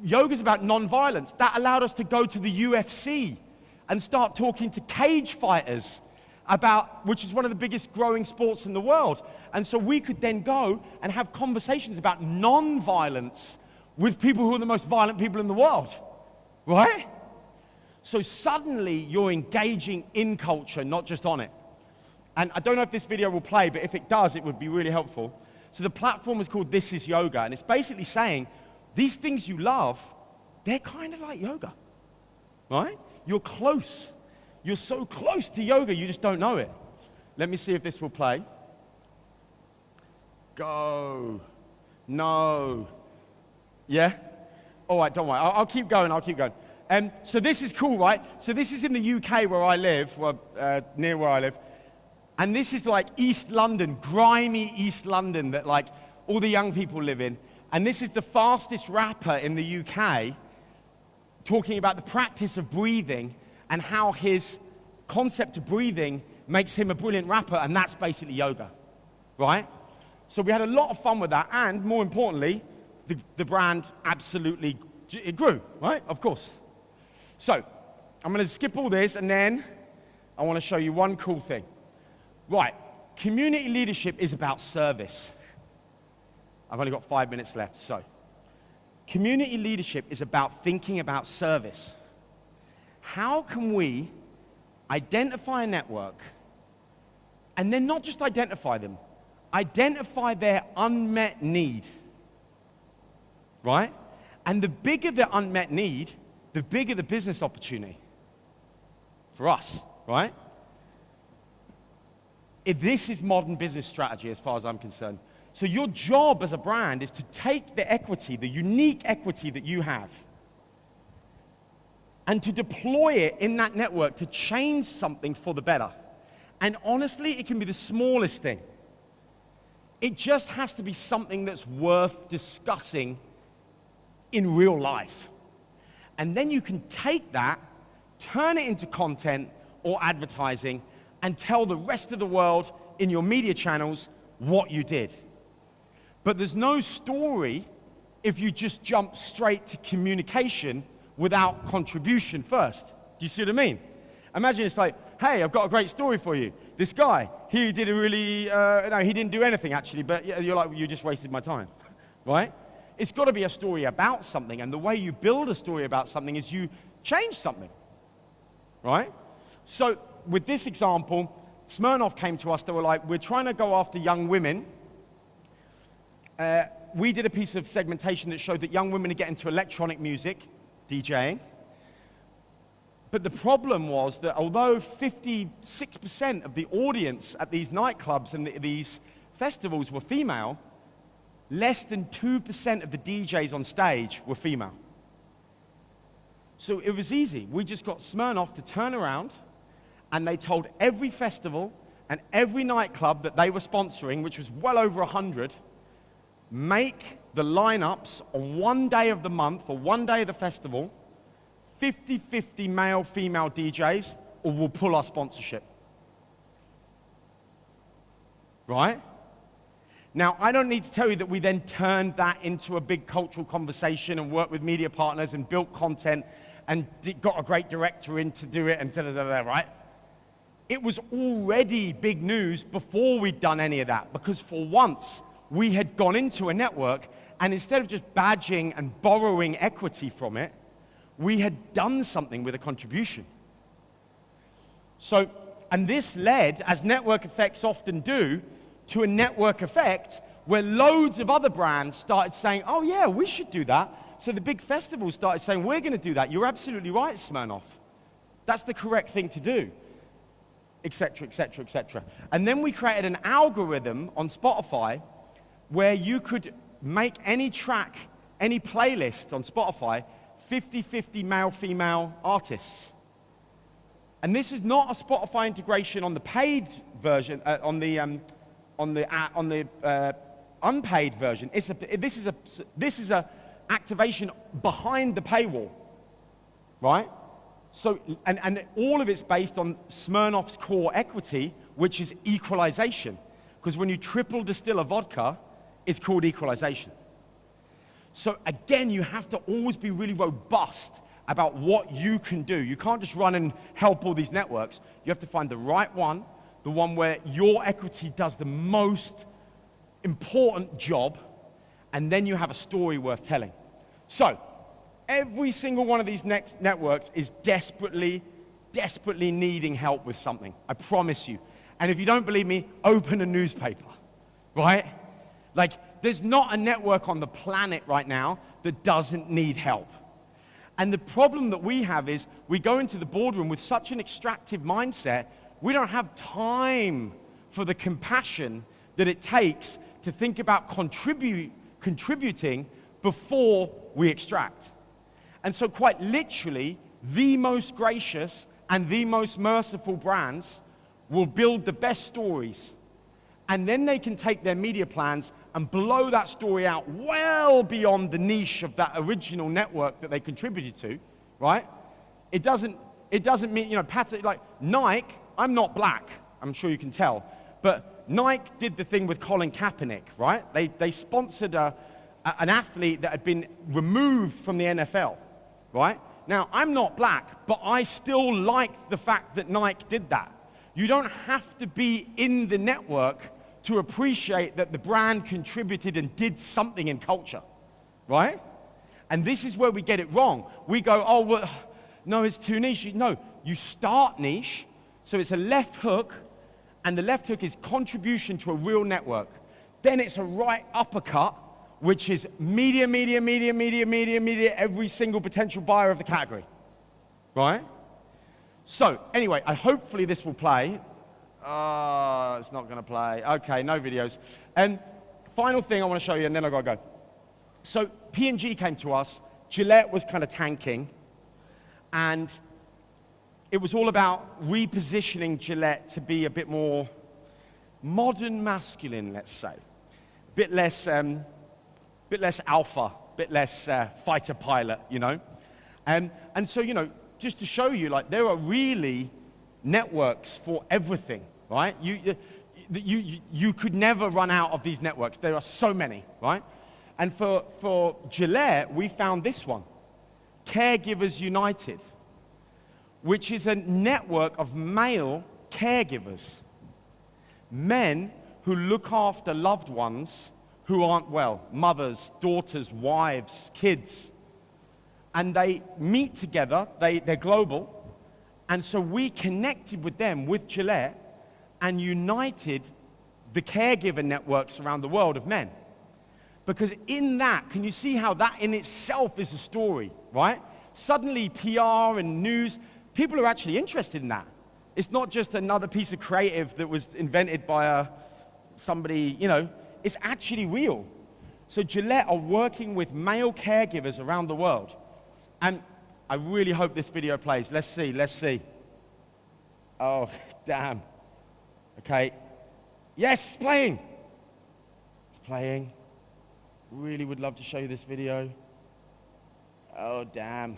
yoga's about non-violence. That allowed us to go to the UFC and start talking to cage fighters about, which is one of the biggest growing sports in the world. And so we could then go and have conversations about non-violence with people who are the most violent people in the world, right? So suddenly you're engaging in culture, not just on it. And I don't know if this video will play, but if it does, it would be really helpful. So the platform is called This Is Yoga, and it's basically saying, these things you love, they're kind of like yoga, right? You're close. You're so close to yoga, you just don't know it. Let me see if this will play. Go. No. Yeah? All right, don't worry. I'll keep going, so this is cool, right? So this is in the UK where I live, near where I live. And this is like East London, grimy East London that like all the young people live in. And this is the fastest rapper in the UK talking about the practice of breathing and how his concept of breathing makes him a brilliant rapper, and that's basically yoga, right? So we had a lot of fun with that, and more importantly, the brand absolutely, it grew, right? Of course. So I'm going to skip all this, and then I want to show you one cool thing. Right, community leadership is about service. I've only got 5 minutes left, so. Community leadership is about thinking about service. How can we identify a network, and then not just identify them, identify their unmet need, right? And the bigger the unmet need, the bigger the business opportunity for us, right? This is modern business strategy as far as I'm concerned. So your job as a brand is to take the equity, the unique equity that you have, and to deploy it in that network to change something for the better. And honestly, it can be the smallest thing. It just has to be something that's worth discussing in real life. And then you can take that, turn it into content or advertising, and tell the rest of the world in your media channels what you did. But there's no story if you just jump straight to communication without contribution first. Do you see what I mean? Imagine it's like, hey, I've got a great story for you. This guy, he did a really, no, he didn't do anything actually, but you're like, you just wasted my time, right? It's got to be a story about something, and the way you build a story about something is you change something, right? So with this example, Smirnoff came to us, they were like, we're trying to go after young women. We did a piece of segmentation that showed that young women are getting into electronic music, DJing. But the problem was that although 56% of the audience at these nightclubs and these festivals were female, less than 2% of the DJs on stage were female. So it was easy. We just got Smirnoff to turn around, and they told every festival and every nightclub that they were sponsoring, which was well over 100, make the lineups on one day of the month or one day of the festival 50-50 male-female DJs, or we'll pull our sponsorship. Right? Now, I don't need to tell you that we then turned that into a big cultural conversation and worked with media partners and built content and got a great director in to do it and da-da-da-da, right? It was already big news before we'd done any of that, because for once, we had gone into a network, and instead of just badging and borrowing equity from it, we had done something with a contribution. So, and this led, as network effects often do, to a network effect where loads of other brands started saying, oh yeah, we should do that. So the big festivals started saying, we're going to do that. You're absolutely right, Smirnoff. That's the correct thing to do, et cetera, et cetera, et cetera. And then we created an algorithm on Spotify where you could make any track, any playlist on Spotify, 50-50 male-female artists. And this is not a Spotify integration on the paid version, on the unpaid version. This is a activation behind the paywall, right? So, and all of it's based on Smirnoff's core equity, which is equalization. Because when you triple distill a vodka, it's called equalization. So again, you have to always be really robust about what you can do. You can't just run and help all these networks. You have to find the right one, the one where your equity does the most important job, and then you have a story worth telling. So, every single one of these networks is desperately, desperately needing help with something. I promise you. And if you don't believe me, open a newspaper, right? Like, there's not a network on the planet right now that doesn't need help. And the problem that we have is we go into the boardroom with such an extractive mindset, we don't have time for the compassion that it takes to think about contributing before we extract. And so quite literally, the most gracious and the most merciful brands will build the best stories. And then they can take their media plans and blow that story out well beyond the niche of that original network that they contributed to, right? It doesn't mean, you know, like Nike, I'm not black, I'm sure you can tell, but Nike did the thing with Colin Kaepernick, right? They sponsored an athlete that had been removed from the NFL, right? Now, I'm not black, but I still like the fact that Nike did that. You don't have to be in the network to appreciate that the brand contributed and did something in culture, right? And this is where we get it wrong. We go, oh, well, no, it's too niche. No, you start niche, so it's a left hook, and the left hook is contribution to a real network. Then it's a right uppercut, which is media, every single potential buyer of the category, right? So, anyway, hopefully this will play. It's not going to play. Okay, no videos. And final thing I want to show you, and then I've got to go. So P&G came to us. Gillette was kind of tanking. And it was all about repositioning Gillette to be a bit more modern masculine, let's say. A bit less alpha, a bit less fighter pilot, you know. And so, you know, just to show you, like, there are really networks for everything, right? You could never run out of these networks. There are so many, right? And for Gillette, we found this one, Caregivers United, which is a network of male caregivers, men who look after loved ones who aren't well, mothers, daughters, wives, kids. And they meet together, they're global, and so we connected with them, with Gillette, and united the caregiver networks around the world of men. Because in that, can you see how that in itself is a story, right? Suddenly PR and news, people are actually interested in that. It's not just another piece of creative that was invented by somebody, you know, it's actually real. So Gillette are working with male caregivers around the world. And I really hope this video plays. Let's see. Oh, damn. Okay. Yes, it's playing. It's playing. Really would love to show you this video. Oh, damn.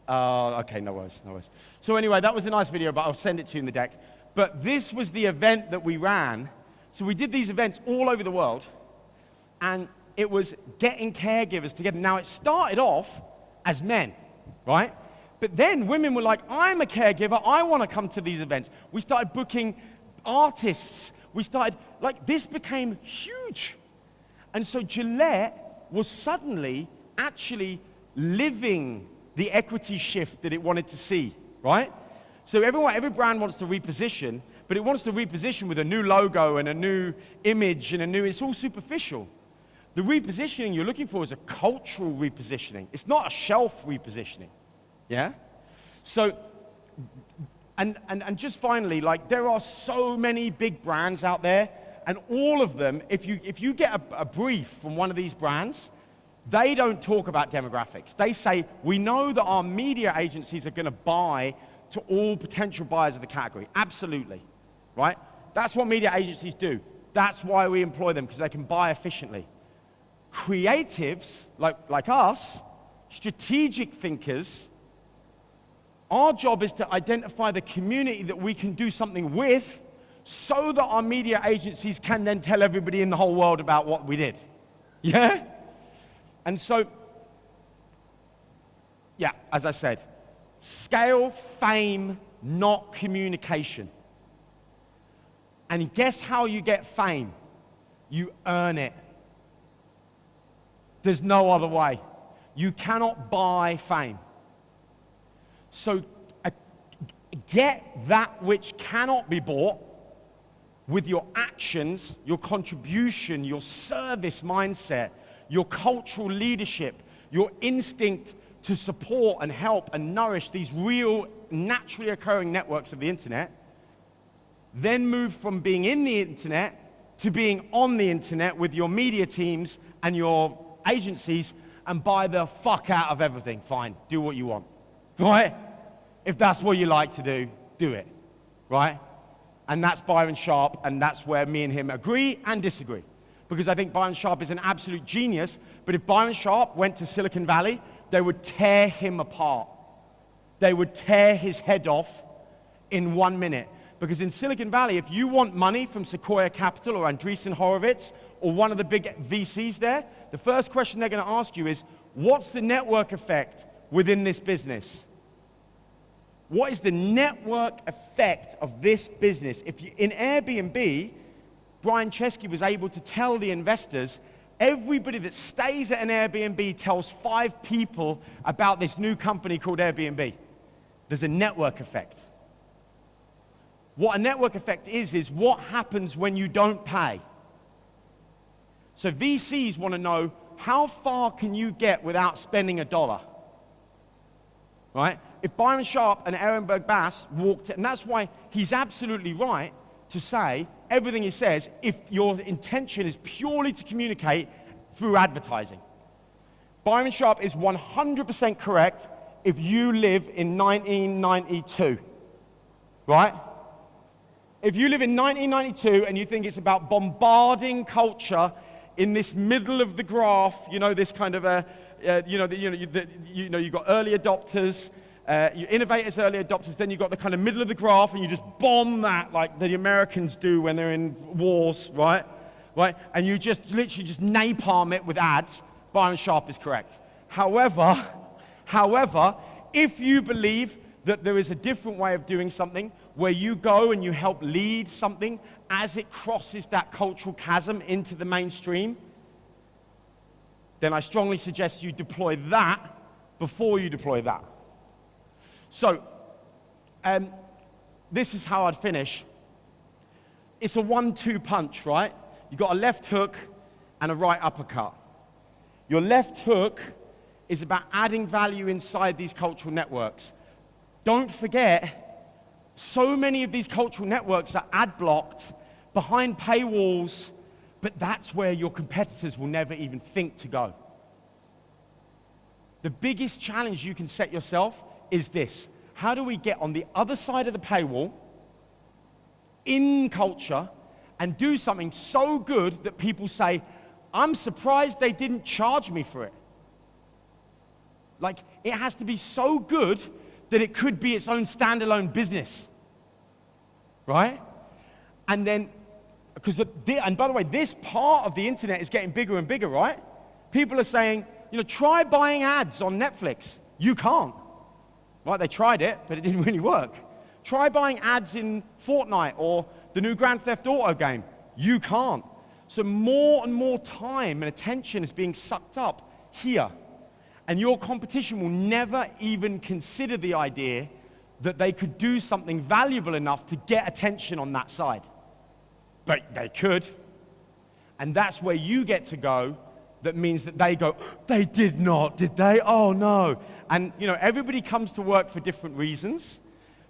Oh, okay, no worries. So anyway, that was a nice video, but I'll send it to you in the deck. But this was the event that we ran. So we did these events all over the world. And it was getting caregivers together. Now, it started off as men, right? But then women were like, I'm a caregiver, I want to come to these events. We started booking artists. This became huge. And so Gillette was suddenly actually living the equity shift that it wanted to see, right? So every brand wants to reposition, but it wants to reposition with a new logo and a new image and it's all superficial. The repositioning you're looking for is a cultural repositioning. It's not a shelf repositioning, yeah? So, and just finally, like, there are so many big brands out there, and all of them, if you get a brief from one of these brands, they don't talk about demographics. They say, we know that our media agencies are going to buy to all potential buyers of the category. Absolutely, right? That's what media agencies do. That's why we employ them, because they can buy efficiently. Creatives, like us, strategic thinkers, our job is to identify the community that we can do something with so that our media agencies can then tell everybody in the whole world about what we did. Yeah? And so, yeah, as I said, scale, fame, not communication. And guess how you get fame? You earn it. There's no other way. You cannot buy fame. So get that which cannot be bought with your actions, your contribution, your service mindset, your cultural leadership, your instinct to support and help and nourish these real, naturally occurring networks of the internet. Then move from being in the internet to being on the internet with your media teams and your agencies, and buy the fuck out of everything. Fine, do what you want, right? If that's what you like to do it, right? And that's Byron Sharp, and that's where me and him agree and disagree. Because I think Byron Sharp is an absolute genius, but if Byron Sharp went to Silicon Valley, they would tear him apart. They would tear his head off in 1 minute. Because in Silicon Valley, if you want money from Sequoia Capital or Andreessen Horowitz or one of the big VCs there, the first question they're going to ask you is, what's the network effect within this business? What is the network effect of this business? In Airbnb, Brian Chesky was able to tell the investors, everybody that stays at an Airbnb tells 5 people about this new company called Airbnb. There's a network effect. What a network effect is what happens when you don't pay. So VCs want to know, how far can you get without spending $1? Right? If Byron Sharp and Ehrenberg Bass walked, and that's why he's absolutely right to say everything he says if your intention is purely to communicate through advertising. Byron Sharp is 100% correct if you live in 1992, right? If you live in 1992 and you think it's about bombarding culture in this middle of the graph, you know, this kind of you've got early adopters, your innovators, early adopters, then you've got the kind of middle of the graph, and you just bomb that like the Americans do when they're in wars, right? Right? And you just literally just napalm it with ads. Byron Sharp is correct. However, if you believe that there is a different way of doing something, where you go and you help lead something as it crosses that cultural chasm into the mainstream, then I strongly suggest you deploy that before you deploy that. So, this is how I'd finish. It's a 1-2 punch, right? You've got a left hook and a right uppercut. Your left hook is about adding value inside these cultural networks. Don't forget, so many of these cultural networks are ad blocked, behind paywalls, but that's where your competitors will never even think to go. The biggest challenge you can set yourself is this: how do we get on the other side of the paywall in culture and do something so good that people say, I'm surprised they didn't charge me for it? Like, it has to be so good that it could be its own standalone business, right? And then, and by the way, this part of the internet is getting bigger and bigger, right? People are saying, try buying ads on Netflix. You can't. Right, they tried it, but it didn't really work. Try buying ads in Fortnite or the new Grand Theft Auto game. You can't. So more and more time and attention is being sucked up here. And your competition will never even consider the idea that they could do something valuable enough to get attention on that side. But they could. And that's where you get to go. That means that they go, they did not, did they? Oh no. And everybody comes to work for different reasons,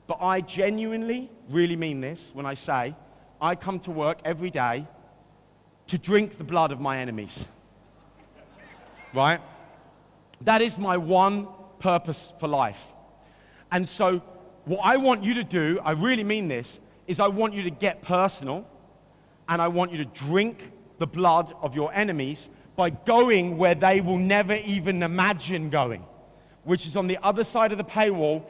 but I genuinely really mean this when I say I come to work every day to drink the blood of my enemies. Right? That is my one purpose for life. And so what I want you to do, I really mean this, is I want you to get personal, and I want you to drink the blood of your enemies by going where they will never even imagine going, which is on the other side of the paywall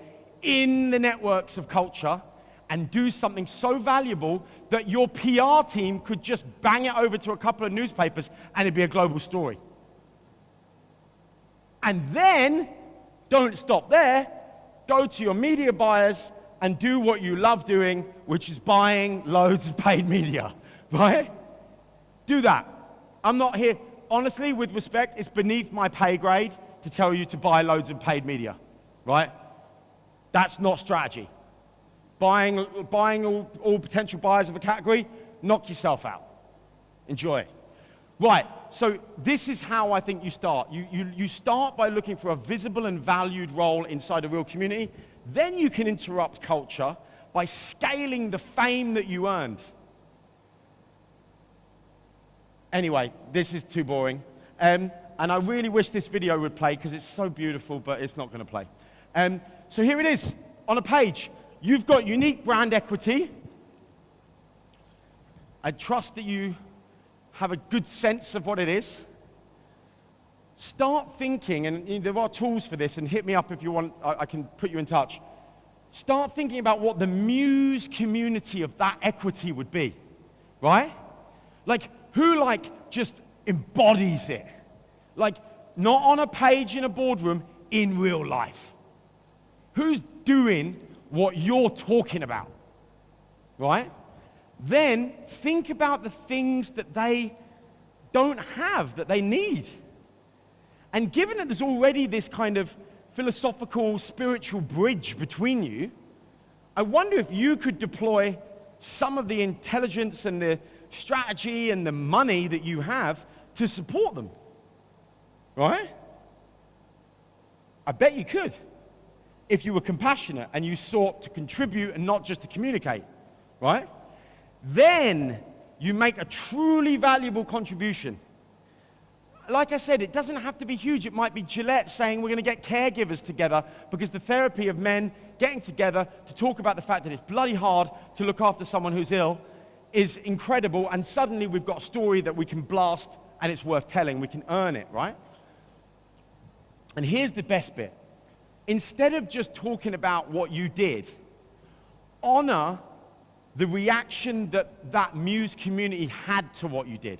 in the networks of culture, and do something so valuable that your PR team could just bang it over to a couple of newspapers and it'd be a global story. And then, don't stop there, go to your media buyers and do what you love doing, which is buying loads of paid media, right? Do that. I'm not here. Honestly, with respect, it's beneath my pay grade to tell you to buy loads of paid media, right? That's not strategy. Buying all potential buyers of a category, knock yourself out. Enjoy. Right, so this is how I think you start. You start by looking for a visible and valued role inside a real community. Then you can interrupt culture by scaling the fame that you earned. Anyway, this is too boring. And I really wish this video would play because it's so beautiful, but it's not going to play. So here it is on a page. You've got unique brand equity. I trust that you have a good sense of what it is. Start thinking, and there are tools for this, and hit me up if you want, I can put you in touch. Start thinking about what the muse community of that equity would be, right? Like, who just embodies it? Like, not on a page in a boardroom, in real life. Who's doing what you're talking about, right? Then think about the things that they don't have, that they need. And given that there's already this kind of philosophical, spiritual bridge between you, I wonder if you could deploy some of the intelligence and the strategy and the money that you have to support them, right? I bet you could if you were compassionate and you sought to contribute and not just to communicate, right? Then you make a truly valuable contribution. Like I said, it doesn't have to be huge. It might be Gillette saying we're going to get caregivers together because the therapy of men getting together to talk about the fact that it's bloody hard to look after someone who's ill is incredible, and suddenly we've got a story that we can blast and it's worth telling. We can earn it, right? And here's the best bit. Instead of just talking about what you did, honor the reaction that that Muse community had to what you did.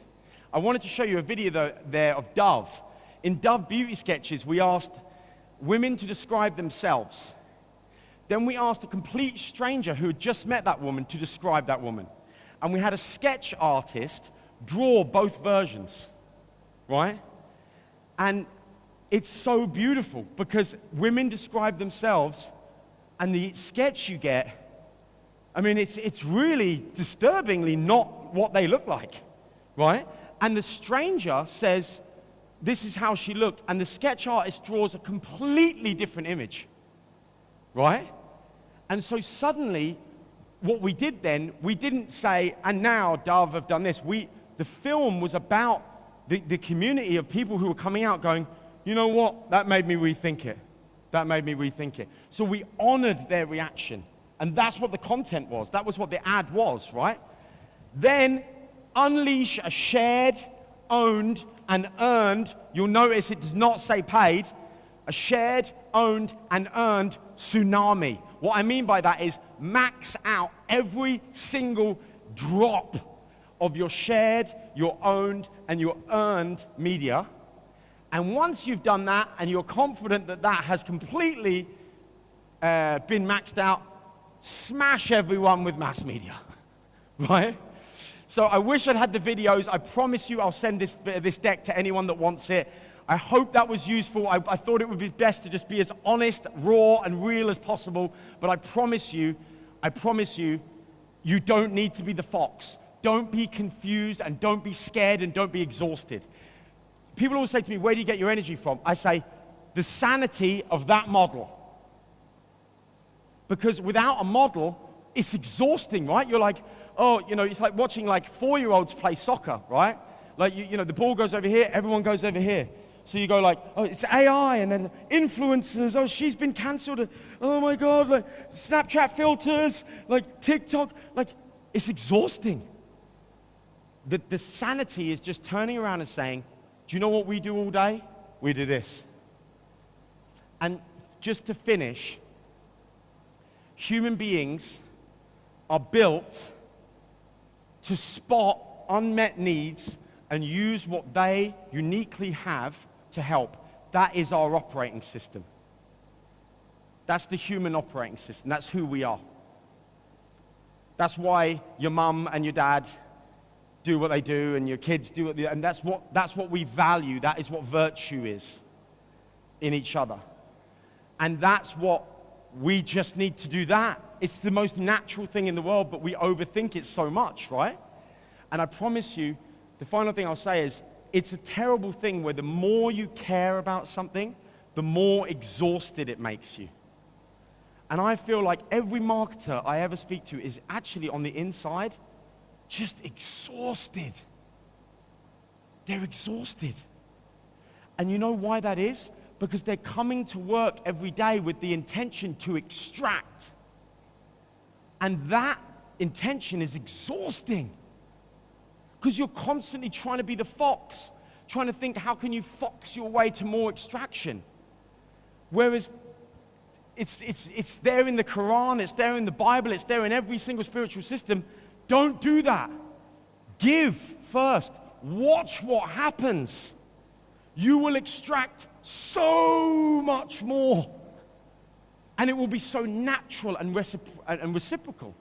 I wanted to show you a video there of Dove. In Dove Beauty Sketches, we asked women to describe themselves. Then we asked a complete stranger who had just met that woman to describe that woman. And we had a sketch artist draw both versions, right? And it's so beautiful because women describe themselves, and the sketch you get, I mean, it's really disturbingly not what they look like, right? And the stranger says, this is how she looked, and the sketch artist draws a completely different image, right? And so suddenly, what we did then, we didn't say, and now Dove have done this. The film was about the community of people who were coming out going, you know what, that made me rethink it. That made me rethink it. So we honored their reaction. And that's what the content was. That was what the ad was, right? Then unleash a shared, owned, and earned, you'll notice it does not say paid, a shared, owned, and earned tsunami. What I mean by that is max out every single drop of your shared, your owned, and your earned media, And once you've done that and you're confident that that has completely been maxed out, smash everyone with mass media, right? So I wish I'd had the videos. I promise you I'll send this deck to anyone that wants it. I hope that was useful. I thought it would be best to just be as honest, raw, and real as possible. But I promise you, you don't need to be the fox. Don't be confused, and don't be scared, and don't be exhausted. People always say to me, where do you get your energy from? I say, the sanity of that model. Because without a model, it's exhausting, right? You're like, oh, it's like watching like 4-year-olds play soccer, right? Like, the ball goes over here, everyone goes over here. So you go like, oh, it's AI, and then influencers, oh, she's been canceled. Oh my God, like Snapchat filters, like TikTok, like it's exhausting. The sanity is just turning around and saying, do you know what we do all day? We do this. And just to finish, human beings are built to spot unmet needs and use what they uniquely have to help. That is our operating system. That's the human operating system. That's who we are. That's why your mum and your dad do what they do, and your kids do what they do, and that's what we value. That is what virtue is in each other. And that's what we just need to do that. It's the most natural thing in the world, but we overthink it so much, right? And I promise you, the final thing I'll say is, it's a terrible thing where the more you care about something, the more exhausted it makes you. And I feel like every marketer I ever speak to is actually on the inside just exhausted. They're exhausted. And you know why that is? Because they're coming to work every day with the intention to extract. And that intention is exhausting. Because you're constantly trying to be the fox, trying to think, how can you fox your way to more extraction? Whereas it's there in the Quran, it's there in the Bible, it's there in every single spiritual system. Don't do that. Give first. Watch what happens. You will extract so much more. And it will be so natural and reciprocal.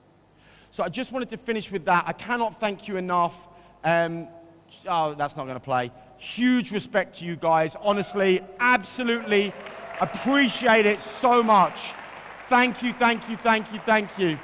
So I just wanted to finish with that. I cannot thank you enough. Oh, that's not going to play. Huge respect to you guys. Honestly, absolutely appreciate it so much. Thank you, thank you, thank you, thank you.